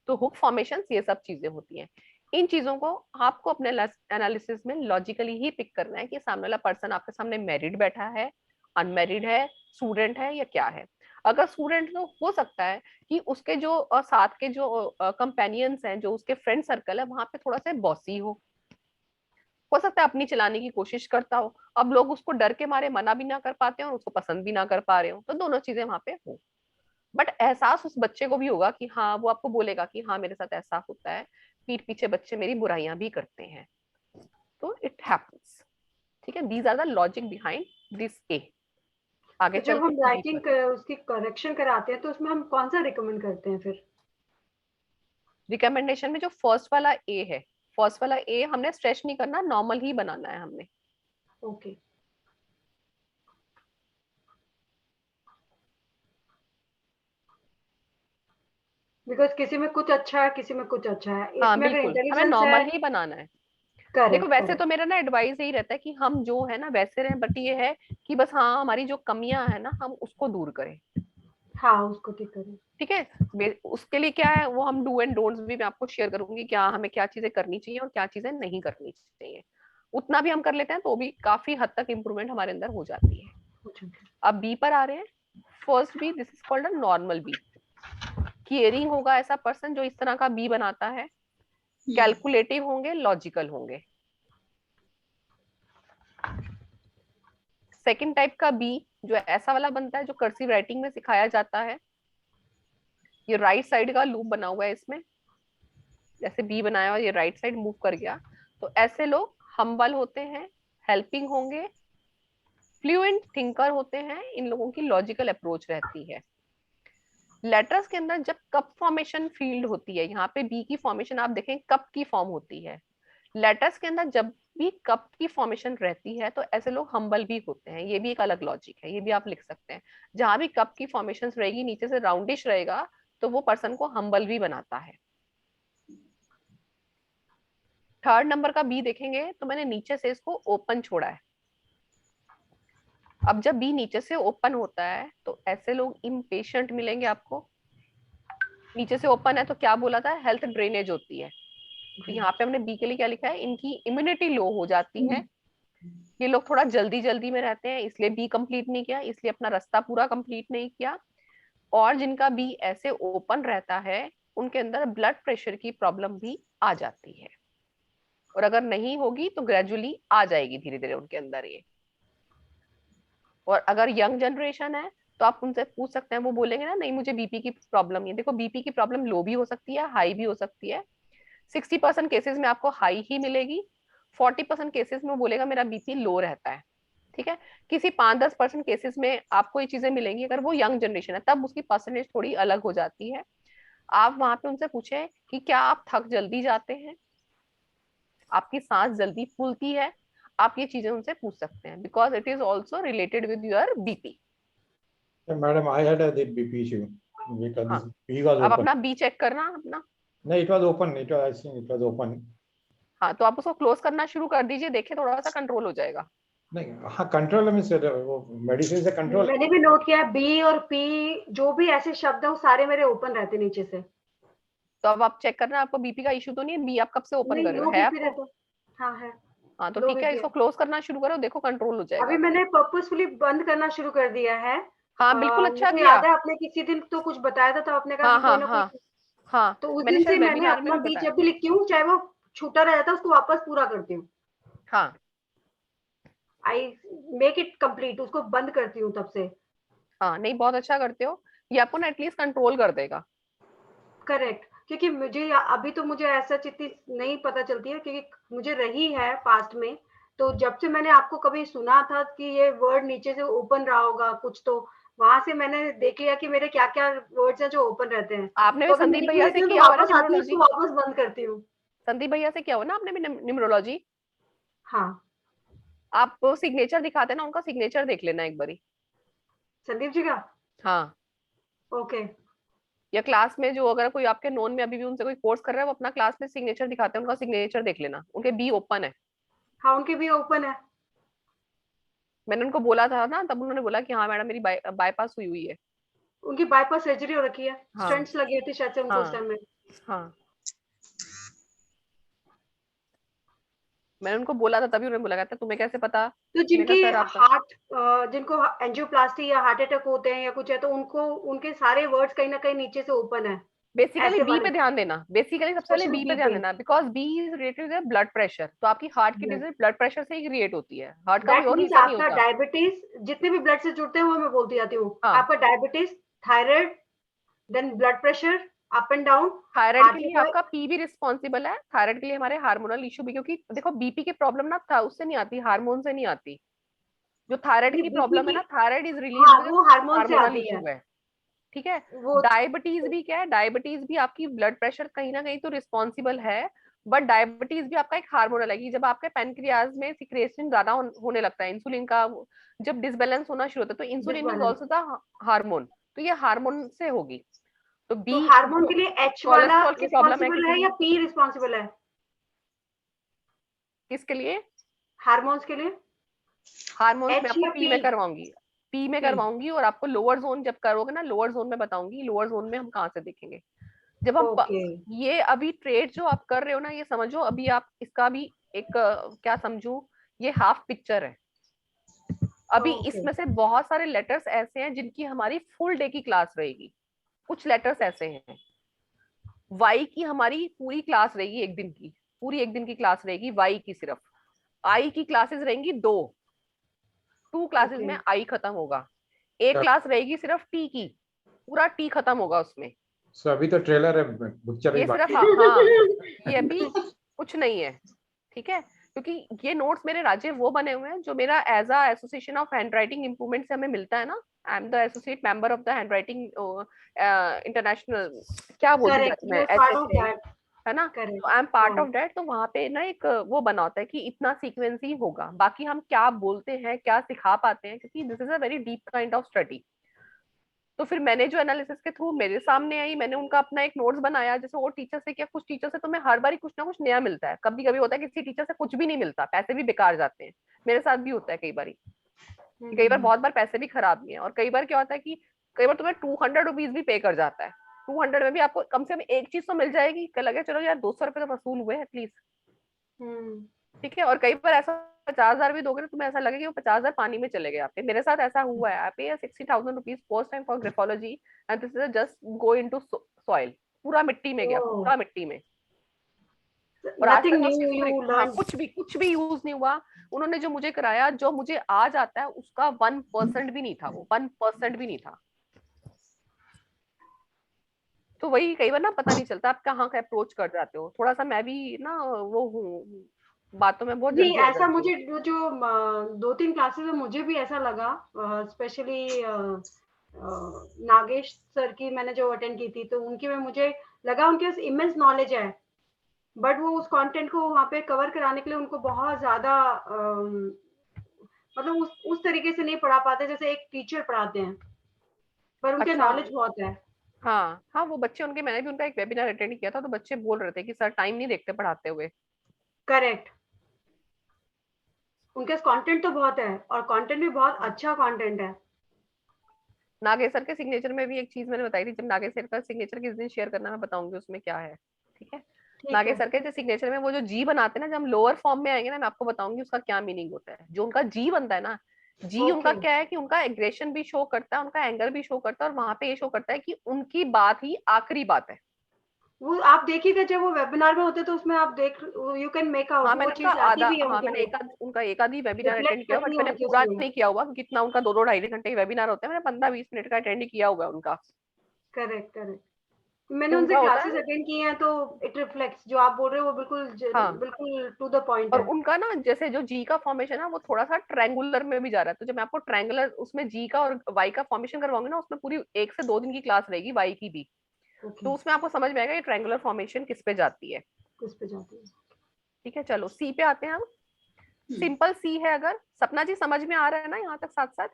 Speaker 1: तो हुक फॉर्मेशन ये सब चीजें होती हैं। इन चीजों को आपको अपने एनालिसिस में लॉजिकली ही पिक करना है कि सामने वाला पर्सन आपके सामने मैरिड बैठा है, अनमैरिड है, स्टूडेंट है, या क्या है। अगर स्टूडेंट तो हो सकता है कि उसके जो साथ के जो कंपेनियंस हैं, जो उसके फ्रेंड सर्कल है, वहां पे थोड़ा सा बॉसी हो सकता है अपनी चलाने की कोशिश करता हो। अब लोग उसको डर के मारे मना भी ना कर पाते हो और उसको पसंद भी ना कर पा रहे हो, तो दोनों चीजें वहां पे हो। बट एहसास उस बच्चे को भी होगा कि हाँ, वो आपको बोलेगा कि हाँ मेरे साथ ऐसा होता है, पीठ पीछे बच्चे मेरी बुराइयां भी करते हैं। तो इट हैपेंस। ठीक है। These are the logic behind this a. आगे
Speaker 2: तो जब
Speaker 1: चलते
Speaker 2: हम
Speaker 1: हैं बी पर।
Speaker 2: राइटिंग उसकी करेक्शन कराते हैं तो उसमें हम कौन सा रिकमेंड करते हैं फिर?
Speaker 1: रिकमेंडेशन में जो फर्स्ट वाला ए है, फर्स्ट वाला ए हमने स्ट्रेच नहीं करना, नॉर्मल ही बनाना है हमने।
Speaker 2: ओके। बिकॉज किसी में कुछ अच्छा है, किसी में कुछ अच्छा है,
Speaker 1: हाँ
Speaker 2: इसमें अगर
Speaker 1: बिल्कुल, हमें
Speaker 2: इंटेलिजेंस है।
Speaker 1: नॉर्मल ही बनाना है। देखो
Speaker 2: करेक्ट,
Speaker 1: वैसे तो
Speaker 2: करेक्ट।
Speaker 1: मेरा ना एडवाइस यही रहता है कि हम जो है ना वैसे रहें, बट ये है कि बस हाँ हमारी जो कमियां है ना हम उसको दूर करें।
Speaker 2: हाँ, उसको ठीक करें।
Speaker 1: ठीक है। उसके लिए क्या है, वो हम डू एंड डोंट्स भी मैं आपको शेयर करूंगी, क्या हमें क्या चीजें करनी चाहिए और क्या चीजें नहीं करनी चाहिए। उतना भी हम कर लेते हैं तो भी काफी हद तक इम्प्रूवमेंट हमारे अंदर हो जाती है। अब बी पर आ रहे हैं। First B, this is called a normal B. Caring होगा ऐसा पर्सन जो इस तरह का बी बनाता है। कैलकुलेटिव होंगे, लॉजिकल होंगे। सेकंड टाइप का बी जो ऐसा वाला बनता है जो कर्सिव राइटिंग में सिखाया जाता है। ये राइट साइड का लूप बना हुआ है इसमें। जैसे बी बनाया और ये राइट साइड मूव कर गया, तो ऐसे लोग हम्बल होते हैं, हेल्पिंग होंगे, फ्लुएंट थिंकर होते हैं, इन लोगों की लॉजिकल अप्रोच रहती है। लेटर्स के अंदर जब कप फॉर्मेशन फील्ड होती है, यहाँ पे बी की फॉर्मेशन आप देखें कप की फॉर्म होती है। लेटर्स के अंदर जब भी कप की फॉर्मेशन रहती है तो ऐसे लोग हम्बल भी होते हैं, ये भी एक अलग लॉजिक है, ये भी आप लिख सकते हैं। जहां भी कप की फॉर्मेशन रहेगी, नीचे से राउंडिश रहेगा, तो वो पर्सन को हम्बल भी बनाता है। थर्ड नंबर का बी देखेंगे तो मैंने नीचे से इसको ओपन छोड़ा है। अब जब बी नीचे से ओपन होता है तो ऐसे लोग इम्पेशेंट मिलेंगे आपको। नीचे से ओपन है तो क्या बोला था, हेल्थ ड्रेनेज होती है। तो यहाँ पे हमने बी के लिए क्या लिखा है, इनकी इम्यूनिटी लो हो जाती है, ये लोग थोड़ा जल्दी जल्दी में रहते हैं, इसलिए बी कंप्लीट नहीं किया, इसलिए अपना रास्ता पूरा कंप्लीट नहीं किया। और जिनका बी ऐसे ओपन रहता है उनके अंदर ब्लड प्रेशर की प्रॉब्लम भी आ जाती है, और अगर नहीं होगी तो ग्रेजुअली आ जाएगी धीरे धीरे उनके अंदर ये। और अगर यंग जनरेशन है तो आप उनसे पूछ सकते हैं, वो बोलेंगे ना नहीं मुझे बीपी की प्रॉब्लम है। देखो बीपी की प्रॉब्लम लो भी हो सकती है, हाई भी हो सकती है। 60% केसेस में आपको हाई ही मिलेगी, 40% केसेस में वो बोलेगा मेरा बीपी लो रहता है। ठीक है, किसी 5-10% केसेस में आपको ये चीजें मिलेंगी, अगर वो यंग जनरेशन है तब उसकी परसेंटेज थोड़ी अलग हो जाती है। आप वहां पे उनसे पूछें कि क्या आप थक जल्दी जाते हैं, आपकी सांस जल्दी फूलती है, आप ये चीजें उनसे पूछ सकते हैं, because it is also related with your BP.
Speaker 3: Madam I had a BP issue because
Speaker 1: हाँ,
Speaker 3: this he was
Speaker 1: अब
Speaker 3: open.
Speaker 1: अपना बी चेक करना अपना।
Speaker 3: No, it was open. It was, I think it was open.
Speaker 1: हाँ, तो आप उसको close करना शुरू कर दीजिए, देखिए थोड़ा सा कंट्रोल हो जाएगा।
Speaker 3: नहीं, हाँ कंट्रोल में से वो मेडिसिन से कंट्रोल।
Speaker 2: मैंने भी नोट किया बी और पी जो भी ऐसे शब्द है वो सारे मेरे ओपन रहते नीचे से।
Speaker 1: तो अब आप चेक करना आपको बीपी का इशू तो नहीं है, बी आप कब से ओपन
Speaker 2: नहीं,
Speaker 1: कर रहे हो,
Speaker 2: लो
Speaker 1: है
Speaker 2: बीपी
Speaker 1: आपको?
Speaker 2: रहता। हाँ है,
Speaker 1: हाँ तो
Speaker 2: लो
Speaker 1: ठीक है,
Speaker 2: बीपी
Speaker 1: इसको
Speaker 2: है।
Speaker 1: क्लोज करना शुरू करो, देखो कंट्रोल हो जाएगा
Speaker 2: अभी
Speaker 1: अपने।
Speaker 2: मैंने पर्पसफुली बंद करना शुरू कर दिया है।
Speaker 1: हाँ बिल्कुल, अच्छा
Speaker 2: मुझे
Speaker 1: किया।
Speaker 2: याद है आपने किसी दिन तो कुछ बताया था, तो आपने कहा
Speaker 1: हाँ
Speaker 2: कि कोई
Speaker 1: हाँ
Speaker 2: ना कोई,
Speaker 1: हाँ हाँ,
Speaker 2: तो उस
Speaker 1: मैंने
Speaker 2: दिन से
Speaker 1: शायद
Speaker 2: मैंने
Speaker 1: वेबिनार में
Speaker 2: अपना
Speaker 1: भी
Speaker 2: बीच
Speaker 1: बताया।
Speaker 2: जब भी लिखती हूँ चाहे वो छूटा रहता है उसको वापस पूरा करती हूँ।
Speaker 1: हाँ
Speaker 2: आई मेक इट कंप्लीट, उसको बंद करती हूँ तब से।
Speaker 1: हाँ, नहीं बहुत अच्छा करते हो, ये आपको ना एटलीस्ट कंट्रोल कर देगा।
Speaker 2: करेक्ट, क्योंकि मुझे अभी तो मुझे ऐसा इतनी नहीं पता चलती है क्योंकि मुझे रही है पास्ट में। तो जब से मैंने आपको कभी सुना था कि ये वर्ड नीचे से ओपन रहा होगा कुछ, तो वहां से मैंने देख लिया कि मेरे क्या क्या वर्ड्स हैं जो ओपन रहते हैं।
Speaker 1: आपने भी
Speaker 2: तो अगर
Speaker 1: संदीप
Speaker 2: लिख
Speaker 1: भैया से
Speaker 2: लेती हूँ तो
Speaker 1: किया हुआ ना
Speaker 2: वापस आती हूँ,
Speaker 1: न्यूमरोलॉजी?
Speaker 2: उसको वापस बंद करती हूँ।
Speaker 1: संदीप भैया से किया हुआ ना आपने भी न्यूमरोलॉजी?
Speaker 2: हाँ,
Speaker 1: आप सिग्नेचर दिखाते ना, उनका सिग्नेचर देख लेना एक बारी।
Speaker 2: संदीप जी का।
Speaker 1: हाँ,
Speaker 2: ओके।
Speaker 1: या क्लास में जो अगर कोई आपके नोन में अभी भी उनसे कोई कोर्स कर रहा है, वो अपना क्लास में सिग्नेचर दिखाते हैं, उनका सिग्नेचर देख लेना, उनके बी ओपन है।
Speaker 2: हाँ, उनके भी ओपन है।
Speaker 1: मैंने उनको बोला था ना, तब उन्होंने बोला कि हाँ मैडम मेरी बाईपास हुई हुई है।
Speaker 2: उनकी बाईपास सर्जरी हो रखी है,
Speaker 1: हाँ
Speaker 2: स्टंट्स लगे थे शायद से उनको उस
Speaker 1: हाँ
Speaker 2: टाइम में।
Speaker 1: हाँ, मैंने उनको बोला था तभी उन्होंने बोला, कहता तुम्हें कैसे पता?
Speaker 2: तो
Speaker 1: मैंने कहा
Speaker 2: जिनकी
Speaker 1: सर आपका
Speaker 2: हार्ट, जिनको एंजियोप्लास्टी या हार्ट अटैक होते हैं या कुछ है, तो उनको उनके सारे वर्ड्स कहीं ना कहीं नीचे से ओपन है।
Speaker 1: बेसिकली
Speaker 2: ऐसे
Speaker 1: बी पे
Speaker 2: वाले
Speaker 1: ध्यान देना, बेसिकली सबसे पहले
Speaker 2: स्पेशली
Speaker 1: बी पे
Speaker 2: बी
Speaker 1: ध्यान
Speaker 2: पे।
Speaker 1: देना, because B is related with blood pressure. तो आपकी हार्ट की डिजीज ब्लड प्रेशर से ही क्रिएट होती है, हार्ट का कोई
Speaker 2: दैट
Speaker 1: और
Speaker 2: मीन्स
Speaker 1: रीजन नहीं
Speaker 2: आपका
Speaker 1: होता।
Speaker 2: डायबिटीज, जितने भी ब्लड से जुड़ते हैं वो मैं बोलती जाती हूँ।
Speaker 1: हाँ,
Speaker 2: आपका diabetes, thyroid, then blood pressure up and down,
Speaker 1: thyroid के
Speaker 2: हार्ट
Speaker 1: लिए
Speaker 2: का।
Speaker 1: आपका पी भी रिस्पॉन्सिबल है, थायराइड के लिए हमारे हार्मोनल इशू भी, क्योंकि देखो बीपी की प्रॉब्लम ना था उससे नहीं आती, हार्मोन से नहीं आती। जो थायराइड की
Speaker 2: बीपी
Speaker 1: प्रॉब्लम है
Speaker 2: की,
Speaker 1: ना, थायराइड इज रिलीज
Speaker 2: हाँ
Speaker 1: विद
Speaker 2: वो हार्मोन से
Speaker 1: हार्मोनल
Speaker 2: आती है
Speaker 1: इशू है। ठीक है,
Speaker 2: वो।
Speaker 1: डायबिटीज भी क्या है, डायबिटीज भी आपकी ब्लड प्रेशर कहीं ना कहीं तो रिस्पॉन्सिबल है, बट डायबिटीज भी आपका एक हार्मोनल है कि जब आपके पैनक्रियाज में सिक्रेशन ज्यादा होने लगता है इंसुलिन का, जब डिसबैलेंस होना शुरू होता है, तो insulin is
Speaker 2: disbalance.
Speaker 1: Also the hormone. तो ये हार्मोन से होगी। तो
Speaker 2: तो
Speaker 1: बी
Speaker 2: हार्मोन
Speaker 1: जो
Speaker 2: के लिए एच वाला
Speaker 1: कोलेस्ट्रॉल की प्रॉब्लम है
Speaker 2: रिस्पॉन्सिबल
Speaker 1: किसी
Speaker 2: है या
Speaker 1: की,
Speaker 2: पी रिस्पॉन्सिबल है?
Speaker 1: किसके लिए?
Speaker 2: हार्मोन्स के लिए
Speaker 1: हार्मोन्स में
Speaker 2: एच
Speaker 1: आपको
Speaker 2: या
Speaker 1: पी
Speaker 2: पी?
Speaker 1: में करवाऊंगी, पी में
Speaker 2: पी।
Speaker 1: करवाऊंगी, और आपको लोअर जोन जब करोगे ना, लोअर जोन में बताऊंगी, लोअर जोन में हम कहाँ से देखेंगे जब हम
Speaker 2: ओके।
Speaker 1: ये अभी ट्रेड जो आप कर रहे हो ना, ये समझो अभी आप इसका भी एक क्या समझू, ये हाफ पिक्चर है। अभी
Speaker 2: ओके।
Speaker 1: इसमें से बहुत सारे लेटर्स ऐसे हैं जिनकी हमारी फुल डे की क्लास रहेगी। कुछ लेटर्स ऐसे हैं, वाई की हमारी पूरी क्लास रहेगी एक दिन की, पूरी एक दिन की क्लास रहेगी वाई की सिर्फ। आई की क्लासेस रहेंगी दो, 2 क्लासेस
Speaker 2: ओके।
Speaker 1: में आई खत्म होगा। एक क्लास रहेगी सिर्फ टी की, पूरा टी खत्म होगा उसमें।
Speaker 3: सो अभी तो ट्रेलर है, पिक्चर
Speaker 1: ये
Speaker 3: भी
Speaker 1: सिर्फ
Speaker 3: बाकी
Speaker 1: हाँ ये अभी कुछ नहीं है, ठीक है, क्योंकि ये नोट्स मेरे राजीव वो बने हुए हैं जो मेरा as a association of handwriting improvement से हमें मिलता है ना। I am the associate member of the handwriting international, क्या बोलती
Speaker 2: करेक्ट,
Speaker 1: जाती
Speaker 2: यू
Speaker 1: मैं,
Speaker 2: are part of
Speaker 1: HHA,
Speaker 2: that.
Speaker 1: है ना।
Speaker 2: करेक्ट।
Speaker 1: तो आई एम पार्ट
Speaker 2: हाँ।
Speaker 1: ऑफ दैट, तो वहां पे ना एक वो बना होता है कि इतना सीक्वेंस ही होगा, बाकी हम क्या बोलते हैं क्या सिखा पाते हैं, क्योंकि this is a very deep kind of study. तो फिर मैंने जो एनालिसिस के थ्रू मेरे सामने आई, मैंने उनका अपना एक नोट्स बनाया, जैसे और टीचर से क्या, कुछ टीचर से तुम्हें हर बार कुछ ना कुछ नया मिलता है, कभी कभी होता है किसी टीचर से कुछ भी नहीं मिलता, पैसे भी बेकार जाते हैं, मेरे साथ भी होता है कई बार, कई बार बहुत बार पैसे भी खराब भी हैं, और कई बार क्या होता है कि कई बार तुम्हें 200 रुपीज भी पे कर जाता है, 200 में भी आपको कम से कम एक चीज तो मिल जाएगी, क्या लगे चलो यार 200 रुपये तो वसूल हुए एटलीस्ट, ठीक है। और कई बार ऐसा 50,000 भी दोगे तो तुम्हें ऐसा लगेगा कि वो 50,000 पानी में चले गए आपके, मेरे साथ ऐसा हुआ है। आई पे 60,000 rupees first time for graphology and this is just go into soil, पूरा मिट्टी में गया, पूरा मिट्टी में, और आज
Speaker 2: नथिंग
Speaker 1: तक
Speaker 2: न्यू
Speaker 1: उसकी
Speaker 2: यू
Speaker 1: हाँ
Speaker 2: लर्न।
Speaker 1: कुछ भी यूज नहीं हुआ। उन्होंने जो मुझे कराया, जो मुझे आज आता है उसका 1% भी नहीं था, वो 1% भी नहीं था। तो वही कई बार ना पता नहीं चलता आप कहाँ का अप्रोच कर जाते हो, थोड़ा सा मैं भी ना वो हूँ, बातों में बहुत
Speaker 2: नहीं,
Speaker 1: जल्दी आ
Speaker 2: ऐसा
Speaker 1: जाती हूँ।
Speaker 2: मुझे जो 2-3 क्लासेस में मुझे भी ऐसा लगा, स्पेशली नागेश सर की मैंने जो अटेंड की थी, तो उनकी में मुझे लगा उनके पास इमेंस नॉलेज है, बट वो उस कंटेंट को वहाँ पे कवर कराने के लिए उनको बहुत ज्यादा मतलब उस तरीके से नहीं पढ़ा पाते जैसे एक टीचर पढ़ाते हैं, पर उनके
Speaker 1: अच्छा,
Speaker 2: नॉलेज बहुत है।
Speaker 1: हाँ हाँ, वो बच्चे उनके, मैंने भी उनका एक वेबिनार अटेंड किया था, तो बच्चे बोल रहे थे कि सर टाइम नहीं देखते पढ़ाते हुए।
Speaker 2: करेक्ट। उनके कंटेंट तो बहुत है, और कंटेंट भी बहुत अच्छा कंटेंट है।
Speaker 1: नागेश्वर के सिग्नेचर में भी एक चीज मैंने बताई थी, जब नागेश्वर का सिग्नेचर किस दिन शेयर करना मैं बताऊंगी उसमें क्या है, ठीक है।
Speaker 2: ठीक है।
Speaker 1: नागेश्वर के जो सिग्नेचर में वो जो जी बनाते हैं ना, जब हम लोअर फॉर्म में आएंगे ना, मैं आपको बताऊंगी उसका क्या मीनिंग होता है। जो उनका जी बनता है ना, जी उनका
Speaker 2: ओके।
Speaker 1: क्या है कि उनका एग्रेशन भी शो करता है, उनका एंगर भी शो करता है, और वहां पे ये शो करता है कि उनकी बात ही आखिरी बात है।
Speaker 2: वो आप देखिएगा जब वो वेबिनार में होते तो उसमें आप देख, यू कैन मेक
Speaker 1: हाँ
Speaker 2: आउट वो
Speaker 1: मैंने उनका
Speaker 2: चीज आती
Speaker 1: आधा,
Speaker 2: भी है
Speaker 1: हाँ
Speaker 2: उनके
Speaker 1: मैंने
Speaker 2: में,
Speaker 1: उनका एक आधी वेबिनार अटेंड
Speaker 2: रिफ्लेक्ट
Speaker 1: किया,
Speaker 2: करती
Speaker 1: बट
Speaker 2: है
Speaker 1: मैंने
Speaker 2: उनकी
Speaker 1: पूरा
Speaker 2: उसमें।
Speaker 1: नहीं किया हुआ, क्योंकि इतना उनका 2-2 ढाई घंटे वेबिनार होते हैं, मैंने 15-20 मिनट का अटेंड किया हुआ है उनका।
Speaker 2: Correct correct. मैंने
Speaker 1: तो
Speaker 2: उनसे
Speaker 1: उनका होता
Speaker 2: क्लासेस
Speaker 1: है,
Speaker 2: अटेंड किए हैं, तो इट रिफ्लेक्ट्स जो आप बोल रहे हो वो बिल्कुल
Speaker 1: हाँ।
Speaker 2: बिल्कुल टू द पॉइंट
Speaker 1: और
Speaker 2: है।
Speaker 1: उनका ना जैसे जो जी का फॉर्मेशन है वो थोड़ा सा ट्रायंगुलर में भी जा रहा है, तो जब मैं आपको ट्रायंगुलर उसमें जी का और वाई का फॉर्मेशन करवाऊंगी ना, उसमें पूरी 1 से 2 दिन की क्लास रहेगी वाई की भी,
Speaker 2: ओके।
Speaker 1: तो उसमें आपको समझ में आएगा ये ट्रायंगुलर फॉर्मेशन किस पे जाती है।
Speaker 2: किस पे जाती है?
Speaker 1: ठीक है, चलो सी पे आते हैं हम। सिंपल सी है, अगर सपना जी समझ में आ रहा है ना यहाँ तक साथ साथ,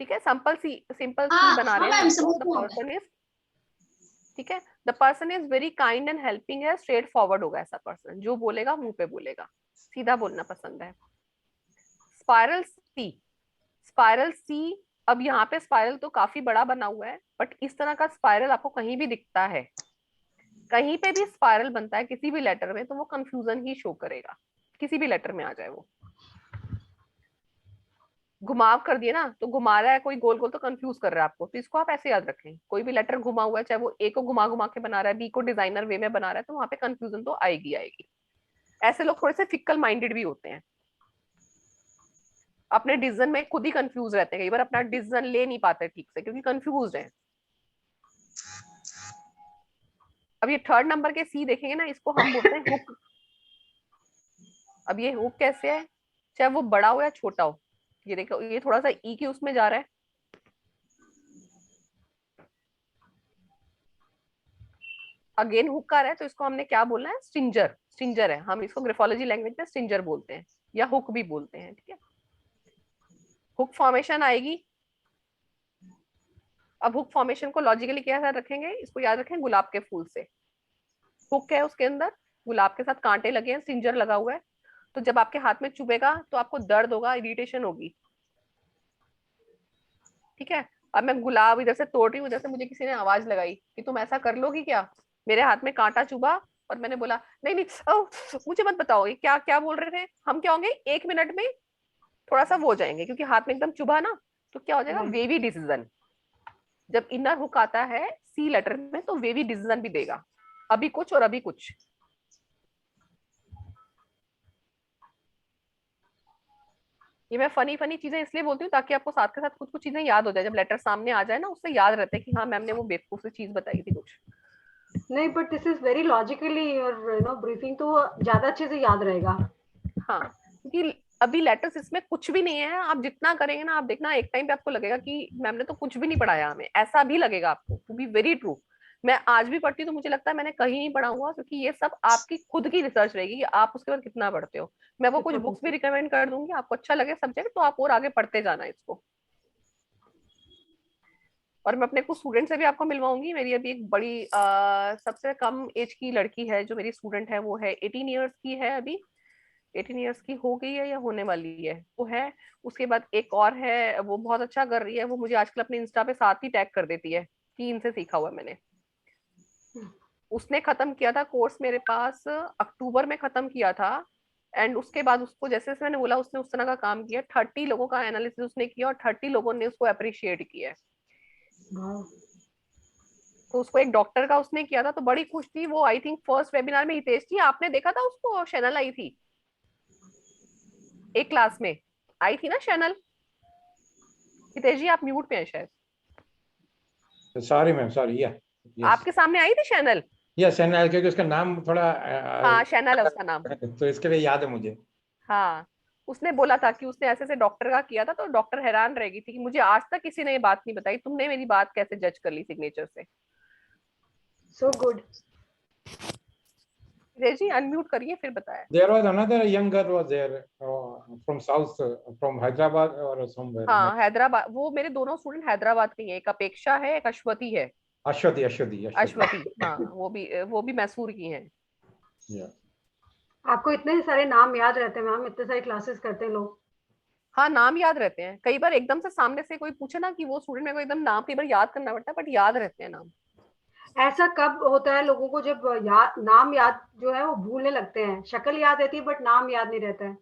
Speaker 1: ठीक है, सिंपल सी
Speaker 4: हाँ
Speaker 1: बना
Speaker 4: हाँ
Speaker 1: रहे हैं
Speaker 4: मैम,
Speaker 1: हम तो,
Speaker 4: समझ
Speaker 1: द
Speaker 4: में आ रहा है।
Speaker 1: पर्सन इज, ठीक है, the person is very kind and helping है, स्ट्रेट फॉरवर्ड होगा ऐसा पर्सन, जो बोलेगा मुंह पे बोलेगा, सीधा बोलना पसंद है। स्पाइरल सी, स्पाइरल सी, अब यहाँ पे स्पाइरल तो काफी बड़ा बना हुआ है, बट इस तरह का स्पाइरल आपको कहीं भी दिखता है, कहीं पे भी स्पाइरल बनता है किसी भी लेटर में, तो वो कंफ्यूजन ही शो करेगा, किसी भी लेटर में आ जाए वो। घुमाव कर दिए ना, तो घुमा रहा है कोई गोल गोल, तो कंफ्यूज कर रहा है आपको, तो इसको आप ऐसे याद रखें, कोई भी लेटर घुमा हुआ है, चाहे वो ए को घुमा घुमा के बना रहा है, बी को डिजाइनर वे में बना रहा है, तो वहां पे कंफ्यूजन तो आएगी आएगी। ऐसे लोग थोड़े से फिक्कल माइंडेड भी होते हैं, अपने डिसीजन में खुद ही कंफ्यूज रहते हैं, कई बार अपना डिसीजन ले नहीं पाते ठीक से क्योंकि कंफ्यूज है। अब ये 3rd नंबर के सी देखेंगे ना, इसको हम बोलते हैं हुक। अब ये हुक कैसे है, चाहे वो बड़ा हो या छोटा हो, ये देखो ये थोड़ा सा ई के उसमें जा रहा है, अगेन हुक आ रहा है, तो इसको हमने क्या बोलना है, स्ट्रिंजर, स्ट्रिंजर है, हम इसको ग्राफोलॉजी लैंग्वेज में स्ट्रिंजर बोलते हैं, या हुक भी बोलते हैं, ठीक है। हुक फॉर्मेशन आएगी। अब हुक फॉर्मेशन को लॉजिकली क्या याद रखेंगे, इसको याद रखें गुलाब के फूल से, हुक है उसके अंदर, गुलाब के साथ कांटे लगे हैं, स्ट्रिंजर लगा हुआ है, तो जब आपके हाथ में चुभेगा तो आपको दर्द होगा, इरिटेशन होगी, ठीक है। अब मैं गुलाब इधर से तोड़ रही हूँ, इधर से मुझे किसी ने आवाज लगाई कि तुम ऐसा कर लोगी क्या, मेरे हाथ में कांटा चुभा, और मैंने बोला नहीं नहीं मुझे मत बताओ ये क्या क्या बोल रहे थे, हम क्या होंगे 1 मिनट में थोड़ा सा वो हो जाएंगे, क्योंकि हाथ में एकदम चुभा ना, तो क्या हो जाएगा, वेवी डिसीजन। जब इनर हुक आता है सी लेटर में, तो वेवी डिसीजन भी देगा, अभी कुछ और अभी कुछ। ये मैं फनी फनी चीजें इसलिए बोलती हूँ ताकि आपको साथ के साथ कुछ कुछ चीजें याद हो जाए, जब लेटर सामने आ जाए ना उससे याद रहता है कि हाँ मैम ने वो बेवकूफ सी चीज बताई थी कुछ।
Speaker 2: नहीं, but this is very logically और ब्रीफिंग, तो ज्यादा अच्छे से याद रहेगा।
Speaker 1: हाँ, क्योंकि अभी लेटर्स इसमें कुछ भी नहीं है, आप जितना करेंगे ना आप देखना एक टाइम पे आपको लगेगा कि मैम ने तो कुछ भी नहीं पढ़ाया हमें, ऐसा भी लगेगा आपको, टू बी वेरी ट्रू। मैं आज भी पढ़ती हूँ तो मुझे लगता है मैंने कहीं नहीं पढ़ा हुआ, क्योंकि ये सब आपकी खुद की रिसर्च रहेगी कि आप उसके बाद कितना पढ़ते हो। मैं वो कुछ बुक्स भी रिकमेंड कर दूंगी, आपको अच्छा लगे सब्जेक्ट तो आप और आगे पढ़ते जाना इसको। और मैं अपने कुछ स्टूडेंट से भी आपको मिलवाऊंगी। मेरी अभी एक बड़ी सबसे कम एज की लड़की है जो मेरी स्टूडेंट है, वो है 18 ईयर्स की है अभी, 18 ईयर्स की हो गई है या होने वाली है वो है। उसके बाद एक और है, वो बहुत अच्छा कर रही है, वो मुझे आजकल अपने इंस्टा पे साथ ही टैग कर देती है कि इनसे सीखा हुआ है मैंने। उसने खत्म किया था कोर्स मेरे पास, अक्टूबर में खत्म किया था। एंड उसके बाद उसको जैसे जैसे मैंने बोला उसने उस तरह का काम किया, 30 लोगों का एनालिसिस उसने किया और 30 लोगों ने उसको अप्रिशिएट किया है। तो उसको एक डॉक्टर का उसने किया था तो बड़ी खुश थी वो। आई थिंक फर्स्ट वेबिनार में हितेश जी आपने देखा था उसको, शैनल आई थी एक क्लास में, आई थी ना शैनल? हितेश जी आप म्यूट पे हैं शायद।
Speaker 3: Sorry ma'am, sorry. या
Speaker 1: आपके सामने आई थी शैनल?
Speaker 3: यस, शैनल, क्योंकि उसका नाम थोड़ा
Speaker 1: हाँ शैनल है उसका नाम।
Speaker 3: तो इसके लिए याद है मुझे।
Speaker 1: हाँ, उसने बोला था कि उसने ऐसे ऐसे डॉक्टर का किया था, तो डॉक्टर हैरान रह गई थी कि मुझे आज तक किसी ने ये बात नहीं बताई, तुमने मेरी बात कैसे जज कर ली सिग्नेचर से।
Speaker 2: So good.
Speaker 1: रेजी अनम्यूट करिए फिर बताया।
Speaker 3: There was another young girl was there from south, from Hyderabad or somewhere.
Speaker 1: हाँ हैदराबाद, वो मेरे दोनों स्टूडेंट हैदराबाद के ही हैं, एक अपेक्षा है एक अश्वती है।
Speaker 3: अश्वती, अश्वती,
Speaker 1: अश्वती हाँ, वो भी मैसूर की हैं।
Speaker 3: Yeah.
Speaker 2: आपको इतने सारे नाम याद रहते हैं मैम, इतने सारे क्लासेस करते हैं लोग।
Speaker 1: हाँ नाम याद रहते हैं, कई बार एकदम से सामने से कोई पूछे ना कि वो स्टूडेंट, मेरे को एकदम नाम कई बार याद करना पड़ता है, बट याद रहते हैं नाम।
Speaker 2: ऐसा कब होता है लोगों को जब नाम याद जो है वो भूलने लगते हैं, शक्ल याद रहती है बट नाम याद नहीं रहता है?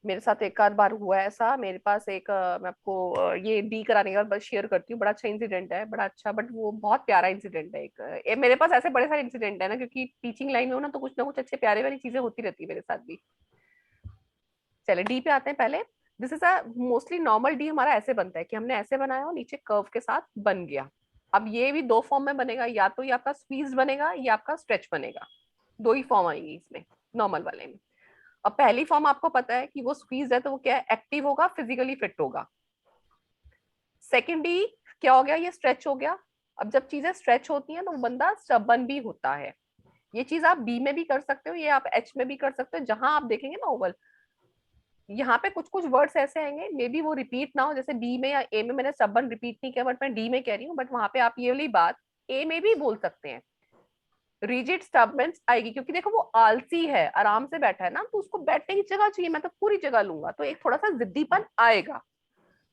Speaker 1: मेरे साथ एक आध बार हुआ है ऐसा। मेरे पास एक मैं आपको ये डी कराने के बाद बस शेयर करती हूँ, बड़ा अच्छा इंसिडेंट है, बड़ा अच्छा, बट वो बहुत प्यारा इंसिडेंट है एक। मेरे पास ऐसे बड़े सारे इंसिडेंट है ना, क्योंकि टीचिंग लाइन में हो ना तो कुछ ना कुछ अच्छे प्यारे वाली चीजें होती रहती है मेरे साथ भी। चले डी पे आते हैं पहले। This is a mostly normal D हमारा ऐसे बनता है कि हमने ऐसे बनाया और नीचे कर्व के साथ बन गया। अब ये भी दो फॉर्म में बनेगा, या तो ये आपका स्क्वीज बनेगा या आपका स्ट्रेच बनेगा, दो ही फॉर्म आएंगी इसमें नॉर्मल वाले में। अब पहली फॉर्म आपको पता है कि वो स्क्वीज है तो वो क्या है, एक्टिव होगा, फिजिकली फिट होगा। सेकेंडली क्या हो गया, ये स्ट्रेच हो गया। अब जब चीजें स्ट्रेच होती हैं तो बंदा स्टबर्न भी होता है। ये चीज आप बी में भी कर सकते हो, ये आप एच में भी कर सकते हो। जहां आप देखेंगे ना ओवल, यहाँ पे कुछ कुछ वर्ड्स ऐसे आएंगे, मे बी वो रिपीट ना हो, जैसे बी में या ए में मैंने स्टबर्न रिपीट नहीं किया बट मैं डी में कह रही हूँ, बट वहां पे आप ये वाली बात ए में भी बोल सकते हैं। रिजिड स्टबनेस आएगी क्योंकि देखो वो आलसी है, आराम से बैठा है ना, तो उसको बैठने की जगह चाहिए, मैं तो पूरी जगह लूंगा, तो एक थोड़ा सा जिद्दीपन आएगा।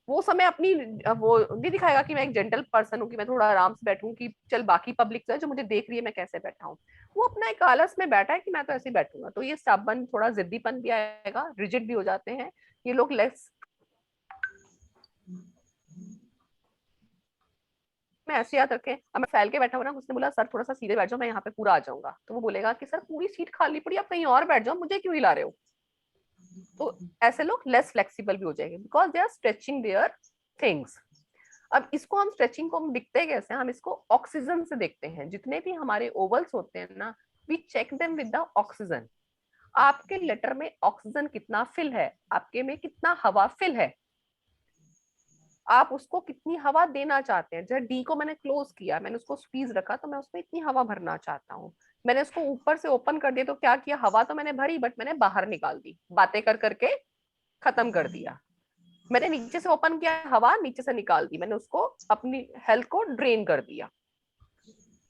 Speaker 1: वो समय अपनी वो नहीं दिखाएगा कि मैं एक जेंटल पर्सन हूँ, कि मैं थोड़ा आराम से बैठूं, कि चल बाकी पब्लिक जो मुझे देख रही है मैं कैसे बैठा हूँ। वो अपना एक आलस में बैठा है कि मैं तो ऐसे ही बैठूंगा, तो ये स्टबर्न थोड़ा जिद्दीपन भी आएगा, रिजिड भी हो जाते हैं ये लोग, लेस। मैं ऐसे याद रखें, अब मैं फैल के बैठा हूँ ना, उसने बोला सर थोड़ा सा सीधे बैठ जाओ मैं यहाँ पे पूरा आ जाऊंगा, तो वो बोलेगा कि सर पूरी सीट खाली पड़ी, आप कहीं और बैठ जाओ, मुझे क्यों हिला रहे हो। तो ऐसे लोग लेस फ्लेक्सिबल भी हो जाएंगे because they are stretching their things. अब इसको हम स्ट्रेचिंग को हम दिखते कैसे, हम इसको ऑक्सीजन से देखते हैं। जितने भी हमारे ओवल्स होते हैं ना, we check them with the oxygen. आपके लेटर में ऑक्सीजन कितना फिल है, आपके में कितना हवा फिल है, आप उसको कितनी हवा देना चाहते हैं। जब डी को मैंने क्लोज किया, मैंने उसको स्क्वीज रखा, तो मैं उसमें इतनी हवा भरना चाहता हूँ। मैंने उसको ऊपर से ओपन कर दिया तो क्या किया, हवा तो मैंने भरी बट मैंने बाहर निकाल दी, बातें कर करके खत्म कर दिया। मैंने नीचे से ओपन किया, हवा नीचे से निकाल दी, मैंने उसको अपनी हेल्थ को ड्रेन कर दिया।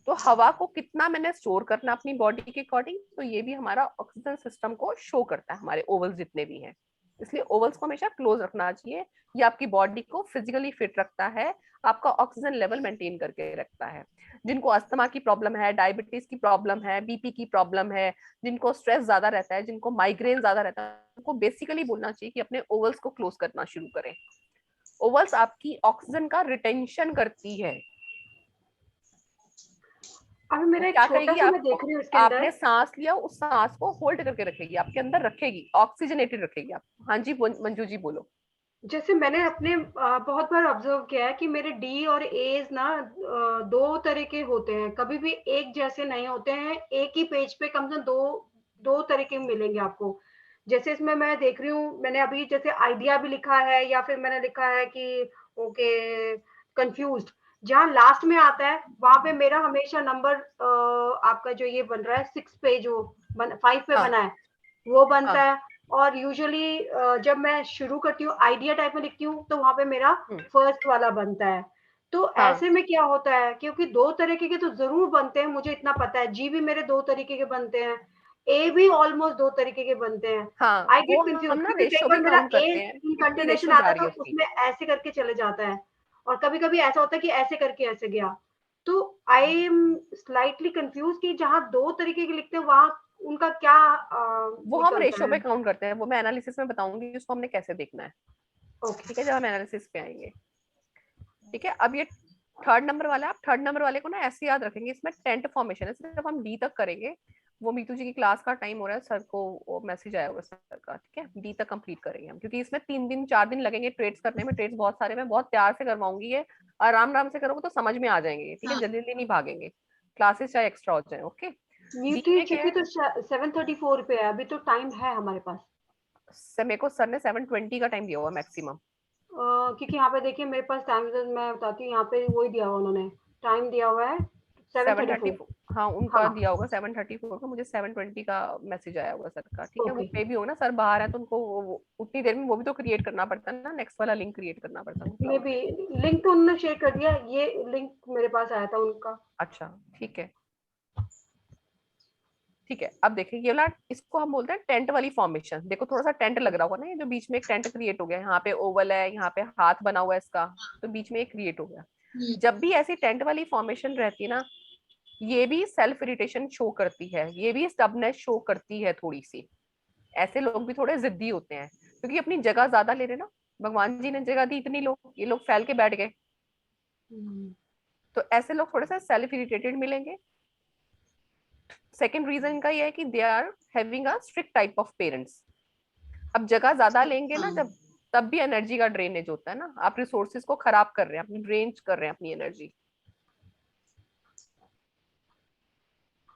Speaker 1: तो हवा को कितना मैंने स्टोर करना अपनी बॉडी के अकॉर्डिंग, तो ये भी हमारा ऑक्सीजन सिस्टम को शो करता है, हमारे ओवल्स जितने भी हैं। इसलिए ओवल्स को हमेशा क्लोज रखना चाहिए। ये आपकी बॉडी को फिजिकली फिट रखता है, आपका ऑक्सीजन लेवल मेंटेन करके रखता है। जिनको अस्थमा की प्रॉब्लम है, डायबिटीज की प्रॉब्लम है, बीपी की प्रॉब्लम है, जिनको स्ट्रेस ज्यादा रहता है, जिनको माइग्रेन ज्यादा रहता है, उनको बेसिकली बोलना चाहिए कि अपने ओवल्स को क्लोज करना शुरू करें। ओवल्स आपकी ऑक्सीजन का रिटेंशन करती है।
Speaker 2: अभी मेरा एक
Speaker 1: क्या
Speaker 2: छोटा
Speaker 1: करेगी
Speaker 2: सा मैं
Speaker 1: आपको,
Speaker 2: देख रही हूँ इसके
Speaker 1: आपने
Speaker 2: अंदर।
Speaker 1: सांस लिया, उस सांस को होल्ड करके रखेगी, आपके अंदर रखेगी, ऑक्सीजनेटेड रखेगी आप। हाँ जी मंजू जी बोलो।
Speaker 2: जैसे मैंने अपने बहुत बार ऑब्जर्व किया है कि मेरे डी और एज ना दो तरह के होते हैं, कभी भी एक जैसे नहीं होते हैं। एक ही पेज पे कम से कम दो तरह के मिलेंगे आपको। जैसे इसमें मैं देख रही हूँ, मैंने अभी जैसे आइडिया भी लिखा है, या फिर मैंने लिखा है कि ओके कंफ्यूज्ड, जहाँ लास्ट में आता है वहां पे मेरा हमेशा नंबर आपका जो ये बन रहा है 6 पे, जो 5 पे
Speaker 1: हाँ
Speaker 2: बना है वो बनता
Speaker 1: हाँ
Speaker 2: है। और यूजुअली जब मैं शुरू करती हूँ आइडिया टाइप में लिखती हूँ तो वहां पे मेरा फर्स्ट वाला बनता है। तो
Speaker 1: हाँ
Speaker 2: ऐसे में क्या होता है, क्योंकि दो तरीके के तो जरूर बनते हैं, मुझे इतना पता है। जी भी मेरे दो तरीके के बनते हैं, ए भी ऑलमोस्ट दो तरीके के बनते हैं।
Speaker 1: हाँ,
Speaker 2: आई
Speaker 1: वो
Speaker 2: गेट कंफ्यूज
Speaker 1: हम ना
Speaker 2: क्योंकि कई
Speaker 1: रेशो
Speaker 2: बार
Speaker 1: भी
Speaker 2: मेरा
Speaker 1: काउंट
Speaker 2: ए
Speaker 1: करते हैं
Speaker 2: इन
Speaker 1: कितनी
Speaker 2: कंटिन्यूएशन
Speaker 1: रेशो जा
Speaker 2: आता
Speaker 1: रही
Speaker 2: है
Speaker 1: है
Speaker 2: तो
Speaker 1: उसकी।
Speaker 2: उसमें ऐसे करके चले जाता है, और कभी कभी ऐसा होता है कि ऐसे करके ऐसे गया। तो आई एम स्लाइटली कंफ्यूज कि जहाँ दो तरीके के लिखते हैं वहां उनका क्या
Speaker 1: वो हम
Speaker 2: निकलता
Speaker 1: रेशो
Speaker 2: है।
Speaker 1: पे काउंट करते हैं, वो मैं एनालिसिस में बताऊंगी उसको हमने कैसे देखना है।
Speaker 2: ओके।
Speaker 1: ठीक है, जब हम एनालिसिस पे आएंगे। ठीक है, अब ये थर्ड नंबर वाला, आप थर्ड नंबर वाले को ना ऐसे याद रखेंगे, इसमें टेंट फॉर्मेशन है, सिर्फ हम डी तक करेंगे। वो मीतू जी की क्लास का टाइम हो रहा है, सर को वो मैसेज आया हुआ सर का। ठीक है, डी तक कंप्लीट करेंगे हम, क्योंकि इसमें 3 दिन 4 दिन लगेंगे ट्रेड्स करने में। ट्रेड्स बहुत सारे, मैं बहुत प्यार से करवाऊंगी ये, आराम आराम से करोगे तो समझ में आ जाएंगे। ठीक है,
Speaker 4: हाँ
Speaker 1: जल्दी जल्दी नहीं भागेंगे, क्लासेस चाहे एक्स्ट्रा हो जाए। ओके, डी
Speaker 2: न्यूट्री
Speaker 1: में क्या
Speaker 2: चिकी
Speaker 1: है,
Speaker 2: तो 7:34 पे है, अभी तो टाइम है हमारे पास।
Speaker 1: मेरे को सर ने 7:20 का टाइम दिया हुआ मैक्सिमम।
Speaker 2: क्योंकि यहाँ पे देखिए मेरे पास टाइम, मैं बताती हूँ, यहाँ पे वही दिया हुआ उन्होंने, टाइम दिया हुआ है 7:34।
Speaker 1: 7:34, हाँ उनका
Speaker 2: हाँ।
Speaker 1: दिया होगा 7:34 का, मुझे 7:20 का मैसेज आया होगा सर का। ठीक है, वो
Speaker 2: ओके।
Speaker 1: पे भी हो ना, सर बाहर है तो उनको उतनी देर में वो भी तो क्रिएट करना पड़ता है ना, नेक्स्ट वाला लिंक क्रिएट करना पड़ता है
Speaker 2: मे
Speaker 1: क्लाउड
Speaker 2: बी
Speaker 1: पे।
Speaker 2: लिंक तो उन्होंने शेयर कर दिया, ये लिंक मेरे पास आया था उनका।
Speaker 1: अच्छा ठीक है। ठीक है, अब देखिए ये वाला, इसको हम बोलते हैं टेंट वाली फॉर्मेशन। देखो थोड़ा सा टेंट लग रहा होगा ना, ये जो बीच में एक टेंट क्रिएट हो गया, यहाँ पे ओवल है, यहाँ पे हाथ बना हुआ है इसका, तो बीच में एक क्रिएट हो गया।
Speaker 4: हम्म,
Speaker 1: जब भी ऐसी टेंट वाली फॉर्मेशन रहती है ना, ये भी सेल्फ इरिटेशन शो करती है, ये भी स्टबनेस शो करती है थोड़ी सी। ऐसे लोग भी थोड़े जिद्दी होते हैं, क्योंकि अपनी जगह ज्यादा ले रहे ना, भगवान जी ने जगह दी इतनी, लोग ये लोग फैल के बैठ गए, तो ऐसे लोग थोड़े से सेल्फ इरिटेटेड मिलेंगे। सेकेंड रीजन इनका ये है कि they are having a strict type of parents. अब जगह ज्यादा लेंगे ना
Speaker 4: हाँ
Speaker 1: जब, तब भी एनर्जी का ड्रेनेज होता है ना, आप रिसोर्सेज को खराब कर रहे हैं, अपनी ड्रेन कर रहे हैं अपनी एनर्जी।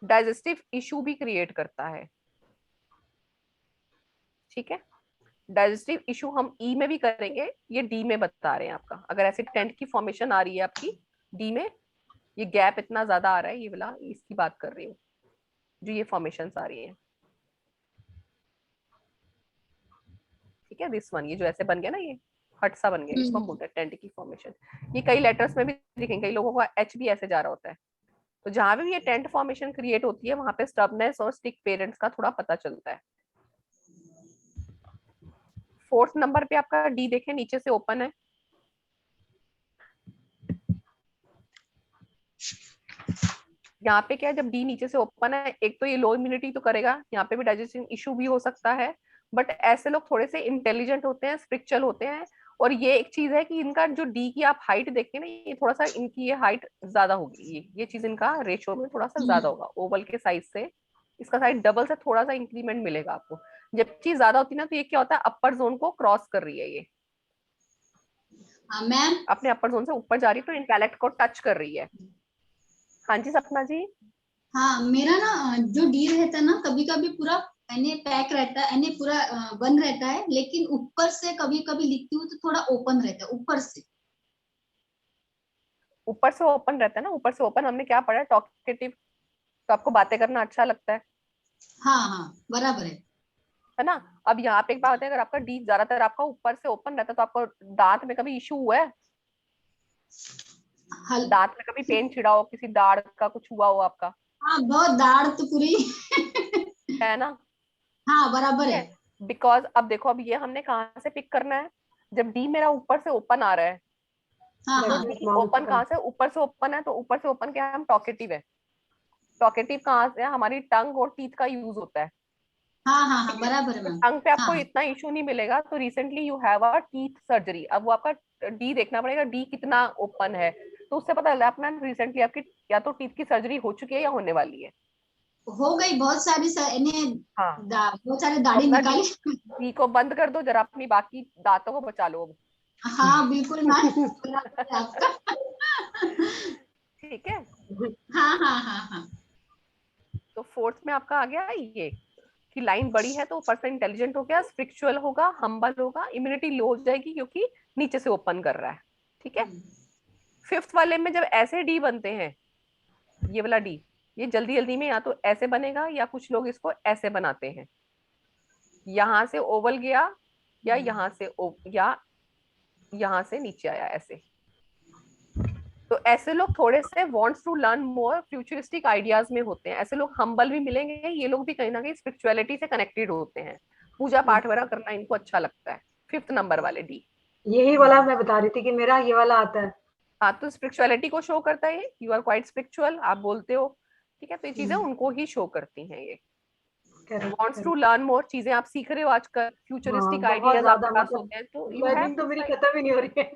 Speaker 1: डाइजेस्टिव इशू भी क्रिएट करता है। ठीक है, डाइजेस्टिव इशू हम ई में भी करेंगे, ये डी में बता रहे हैं आपका। अगर ऐसे टेंट की फॉर्मेशन आ रही है आपकी डी में, ये गैप इतना ज्यादा आ रहा है, ये वाला इसकी बात कर रही हूँ, जो ये फॉर्मेशन आ रही है। ठीक है, दिस वन, ये जो ऐसे बन गया ना, ये हट सा बन गया, इसको हम बोलते हैं टेंट की फॉर्मेशन। ये कई लेटर्स में भी दिखेंगे, कई लोगों का एच भी ऐसे जा रहा होता है। तो जहां भी ये टेंट फॉर्मेशन क्रिएट होती है, वहां पे स्टबनेस और स्टिक पेरेंट्स का थोड़ा पता चलता है। फोर्थ नंबर पे आपका डी देखें, नीचे से ओपन है। यहाँ पे क्या है, जब डी नीचे से ओपन है, एक तो ये लो इम्यूनिटी तो करेगा, यहाँ पे भी डाइजेशन इशू भी हो सकता है। बट ऐसे लोग थोड़े से इंटेलिजेंट होते हैं, स्पिरिचुअल होते हैं। और ये एक चीज है कि इनका जो डी की आप हाइट देखते हैं ना, ये थोड़ा सा इनकी ये हाइट ज्यादा होगी, ये चीज इनका रेशियो में थोड़ा सा ज्यादा होगा ओवल के साइज से। इसका साइज डबल से थोड़ा सा इंक्रीमेंट मिलेगा आपको। जब चीज ज्यादा होती है ना, तो ये क्या होता है, अपर जोन को क्रॉस कर रही है ये,
Speaker 4: मैम।
Speaker 1: अपने अपर जोन से ऊपर जा रही है, तो इंटेलेक्ट को टच कर रही है। हाँ जी सपना जी।
Speaker 4: हाँ मेरा ना जो डी रहता है ना, कभी कभी पूरा यानी पैक रहता है, यानी पूरा बंद रहता है, लेकिन ऊपर से कभी कभी लिखती हूँ तो थोड़ा ओपन रहता है ऊपर से।
Speaker 1: ऊपर से ओपन रहता है ना, ऊपर से ओपन हमने क्या पढ़ा है, टॉकेटिव, तो आपको बातें करना अच्छा लगता
Speaker 4: हाँ हाँ बराबर
Speaker 1: है ना। अब यहाँ पे एक बात है, अगर आपका डी ज्यादातर आपका ऊपर से ओपन रहता है, तो आपको दांत में कभी इशू हुआ है,
Speaker 4: हल
Speaker 1: दांत में कभी पेन छिड़ा हो, किसी दाढ़ का कुछ हुआ हो आपका,
Speaker 4: हाँ बहुत दाढ़ तो पूरी
Speaker 1: है ना।
Speaker 4: हाँ बराबर
Speaker 1: ठीक
Speaker 4: है।
Speaker 1: है, बिकॉज अब देखो, अब ये हमने कहाँ से पिक करना है, जब डी मेरा ऊपर से ओपन आ रहा है।
Speaker 4: हाँ
Speaker 1: जब
Speaker 4: हाँ
Speaker 1: डी ओपन कहाँ से, ऊपर से ओपन है, तो ऊपर से ओपन क्या है, हम टॉकेटिव है। टॉकेटिव कहाँ से है, हमारी टंग और टीथ का यूज होता है।
Speaker 4: हाँ हाँ हाँ
Speaker 1: ठीक है,
Speaker 4: बराबर है
Speaker 1: तो
Speaker 4: मैम।
Speaker 1: टंग पे
Speaker 4: हाँ
Speaker 1: आपको
Speaker 4: हाँ
Speaker 1: इतना इशू नहीं मिलेगा, तो recently you have a teeth surgery. अब वो आपका डी देखना पड़ेगा, डी कितना ओपन है, तो उससे पता चलता है अपना रिसेंटली आपकी या तो टीथ की सर्जरी हो चुकी है या होने वाली है।
Speaker 4: हो गई बहुत सारी
Speaker 1: हाँ
Speaker 4: बहुत सारे दाढ़ी
Speaker 1: अपना
Speaker 4: निकाली।
Speaker 1: डी को बंद कर दो जरा, अपनी बाकी दांतों को बचा लो अब।
Speaker 4: हाँ बिल्कुल मैम, आपका।
Speaker 1: ठीक है,
Speaker 4: हाँ हाँ हाँ हाँ।
Speaker 1: तो फोर्थ में आपका आ गया ये कि लाइन बड़ी है तो ऊपर से इंटेलिजेंट हो गया, स्पिरिचुअल होगा, हम्बल होगा, इम्यूनिटी लो हो जाएगी क्योंकि नीचे से ओपन कर रहा है। ठीक है, फिफ्थ वाले में जब ऐसे डी बनते हैं, ये वाला डी, ये जल्दी जल्दी में या तो ऐसे बनेगा या कुछ लोग इसको ऐसे बनाते हैं, यहां से ओवल गया या यहाँ से नीचे आया ऐसे। तो ऐसे लोग थोड़े से wants to learn more futuristic ideas में होते हैं, ऐसे लोग हम्बल भी मिलेंगे, ये लोग भी कहीं ना कहीं स्पिरिचुअलिटी से कनेक्टेड होते हैं, पूजा पाठ वगैरह करना इनको अच्छा लगता है। फिफ्थ नंबर वाले डी,
Speaker 2: यही वाला मैं बता रही थी कि मेरा ये वाला आता है।
Speaker 1: हाँ तो स्पिरिचुअलिटी को शो करता है, यू आर क्वाइट स्पिरिचुअल, आप बोलते हो। ठीक है, तो ये चीजें उनको ही शो करती हैं। ये वांट्स टू लर्न मोर, चीजें आप सीख रहे हो आजकल, फ्यूचरिस्टिक
Speaker 2: बहुत
Speaker 1: आइडियाज
Speaker 2: ज्यादा,
Speaker 1: आपके पास
Speaker 2: मतलब
Speaker 1: होते हैं, तो यू हैव
Speaker 2: लर्निंग तो
Speaker 1: टू
Speaker 2: मेरी
Speaker 1: फाइंड।
Speaker 2: खत्म ही नहीं हो रही है।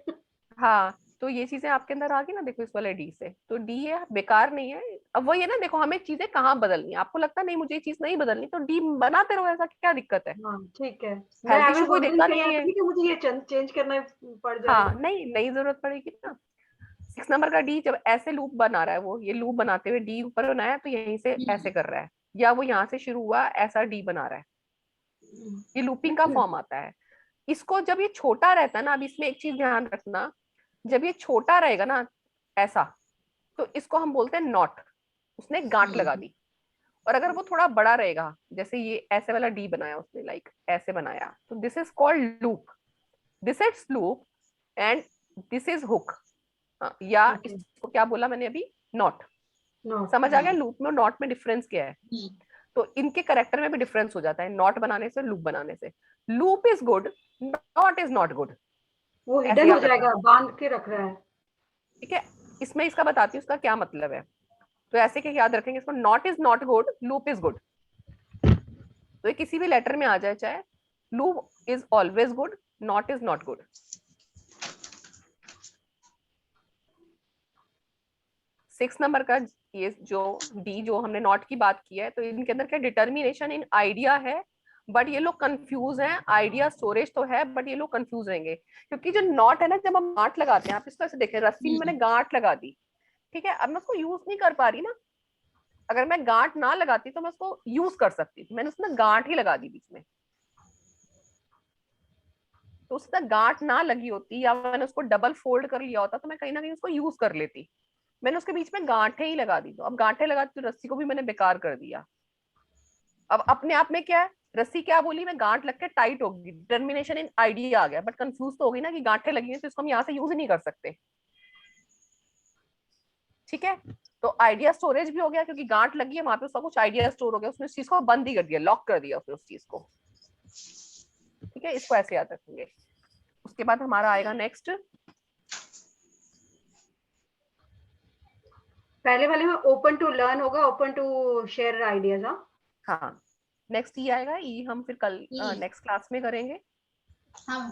Speaker 1: हाँ, तो ये चीजें आपके अंदर आ गई ना, देखो इस वाले डी से, तो डी है, बेकार नहीं है। अब वही है ना, देखो हमें चीजें कहाँ बदलनी है, आपको लगता है नहीं मुझे ये चीज नहीं बदलनी, तो डी बनाते रहो, ऐसा क्या दिक्कत है।
Speaker 2: हाँ ठीक है, मैं
Speaker 1: हेल्थ
Speaker 2: आई
Speaker 1: इशू
Speaker 2: वाज
Speaker 1: कोई
Speaker 2: वंडरिंग
Speaker 1: देखता नहीं
Speaker 2: कहीं
Speaker 1: है
Speaker 2: ऐसा
Speaker 1: ये।
Speaker 2: नहीं कि मुझे ये चेंज करना पड़
Speaker 1: हाँ
Speaker 2: जाएगा।
Speaker 1: नहीं, नई जरूरत पड़ेगी ना। 6 नंबर का डी जब ऐसे लूप बना रहा है, वो ये लूप बनाते हुए डी ऊपर बनाया तो यहीं से ऐसे कर रहा है, या वो यहाँ से शुरू हुआ ऐसा डी बना रहा है, ये लूपिंग का फॉर्म आता है। इसको जब ये छोटा रहता है ना, अब इसमें एक चीज ध्यान रखना, जब ये छोटा रहेगा ना ऐसा, तो इसको हम बोलते हैं नॉट, उसने गांठ लगा दी। और अगर वो थोड़ा बड़ा रहेगा, जैसे ये ऐसे वाला डी बनाया उसने, लाइक ऐसे बनाया, तो this is called loop, this is loop and this is hook. या
Speaker 2: ओके,
Speaker 1: इसको क्या बोला मैंने अभी, नॉट।
Speaker 2: नॉट।
Speaker 1: समझ आ गया लूप में और नॉट में डिफरेंस क्या है। तो इनके करेक्टर में भी डिफरेंस हो जाता है, नॉट बनाने से, लूप बनाने से। Loop is good, not is not good,
Speaker 2: वो
Speaker 1: ऐसे
Speaker 2: हिडन हो
Speaker 1: याद रखना।
Speaker 2: जाएगा, बांध के रख रहा है।
Speaker 1: ठीक है, इसमें इसका बताती हूँ उसका क्या मतलब है। तो ऐसे क्या याद रखेंगे इसको, not is not good, loop is good. तो ये किसी भी लेटर में आ जाए, चाहे loop is always good, not is not good. 6 number का ये जो डी, जो हमने नॉट की बात की है, तो इनके अंदर क्या डिटर्मिनेशन इन आइडिया है, बट ये लोग कंफ्यूज हैं। आइडिया स्टोरेज तो है, बट ये लोग कंफ्यूज रहेंगे, क्योंकि जो नॉट है ना, जब हम गांठ लगाते हैं, आप इसको ऐसे देखें, रस्सी में मैंने गांठ लगा दी, ठीक है, अब मैं उसको यूज नहीं कर पा रही ना। अगर मैं गांठ ना लगाती तो मैं उसको यूज कर सकती थी, मैंने उसमें गांठ ही लगा दी बीच में। तो उसमें गांठ ना लगी होती, या मैंने उसको डबल फोल्ड कर लिया होता, तो मैं कहीं ना कहीं उसको यूज कर लेती। मैंने उसके बीच में गांठें ही लगा दी, तो अब गांठें लगा दी तो रस्सी को भी मैंने बेकार कर दिया। अब अपने आप में क्या है, रस्सी क्या बोली, मैं गांठ लग के टाइट होगी, डिटर्मिनेशन इन आइडिया आ गया, बट कंफ्यूज तो होगी ना कि गांठें लगी हैं, तो इसको हम यहाँ से यूज ही नहीं कर सकते। ठीक है, तो आइडिया स्टोरेज भी हो गया, क्योंकि गांठ लगी है वहां पे, उसका कुछ आइडिया स्टोर हो गया, उसने उस चीज को बंद ही कर दिया, लॉक कर दिया फिर उस चीज को। ठीक है, इसको ऐसे याद रखेंगे। उसके बाद हमारा आएगा नेक्स्ट,
Speaker 2: पहले वाले में ओपन टू लर्न होगा, ओपन टू शेयर आइडियाज।
Speaker 1: हाँ नेक्स्ट ई आएगा, ई हम फिर कल नेक्स्ट क्लास में करेंगे।
Speaker 4: हाँ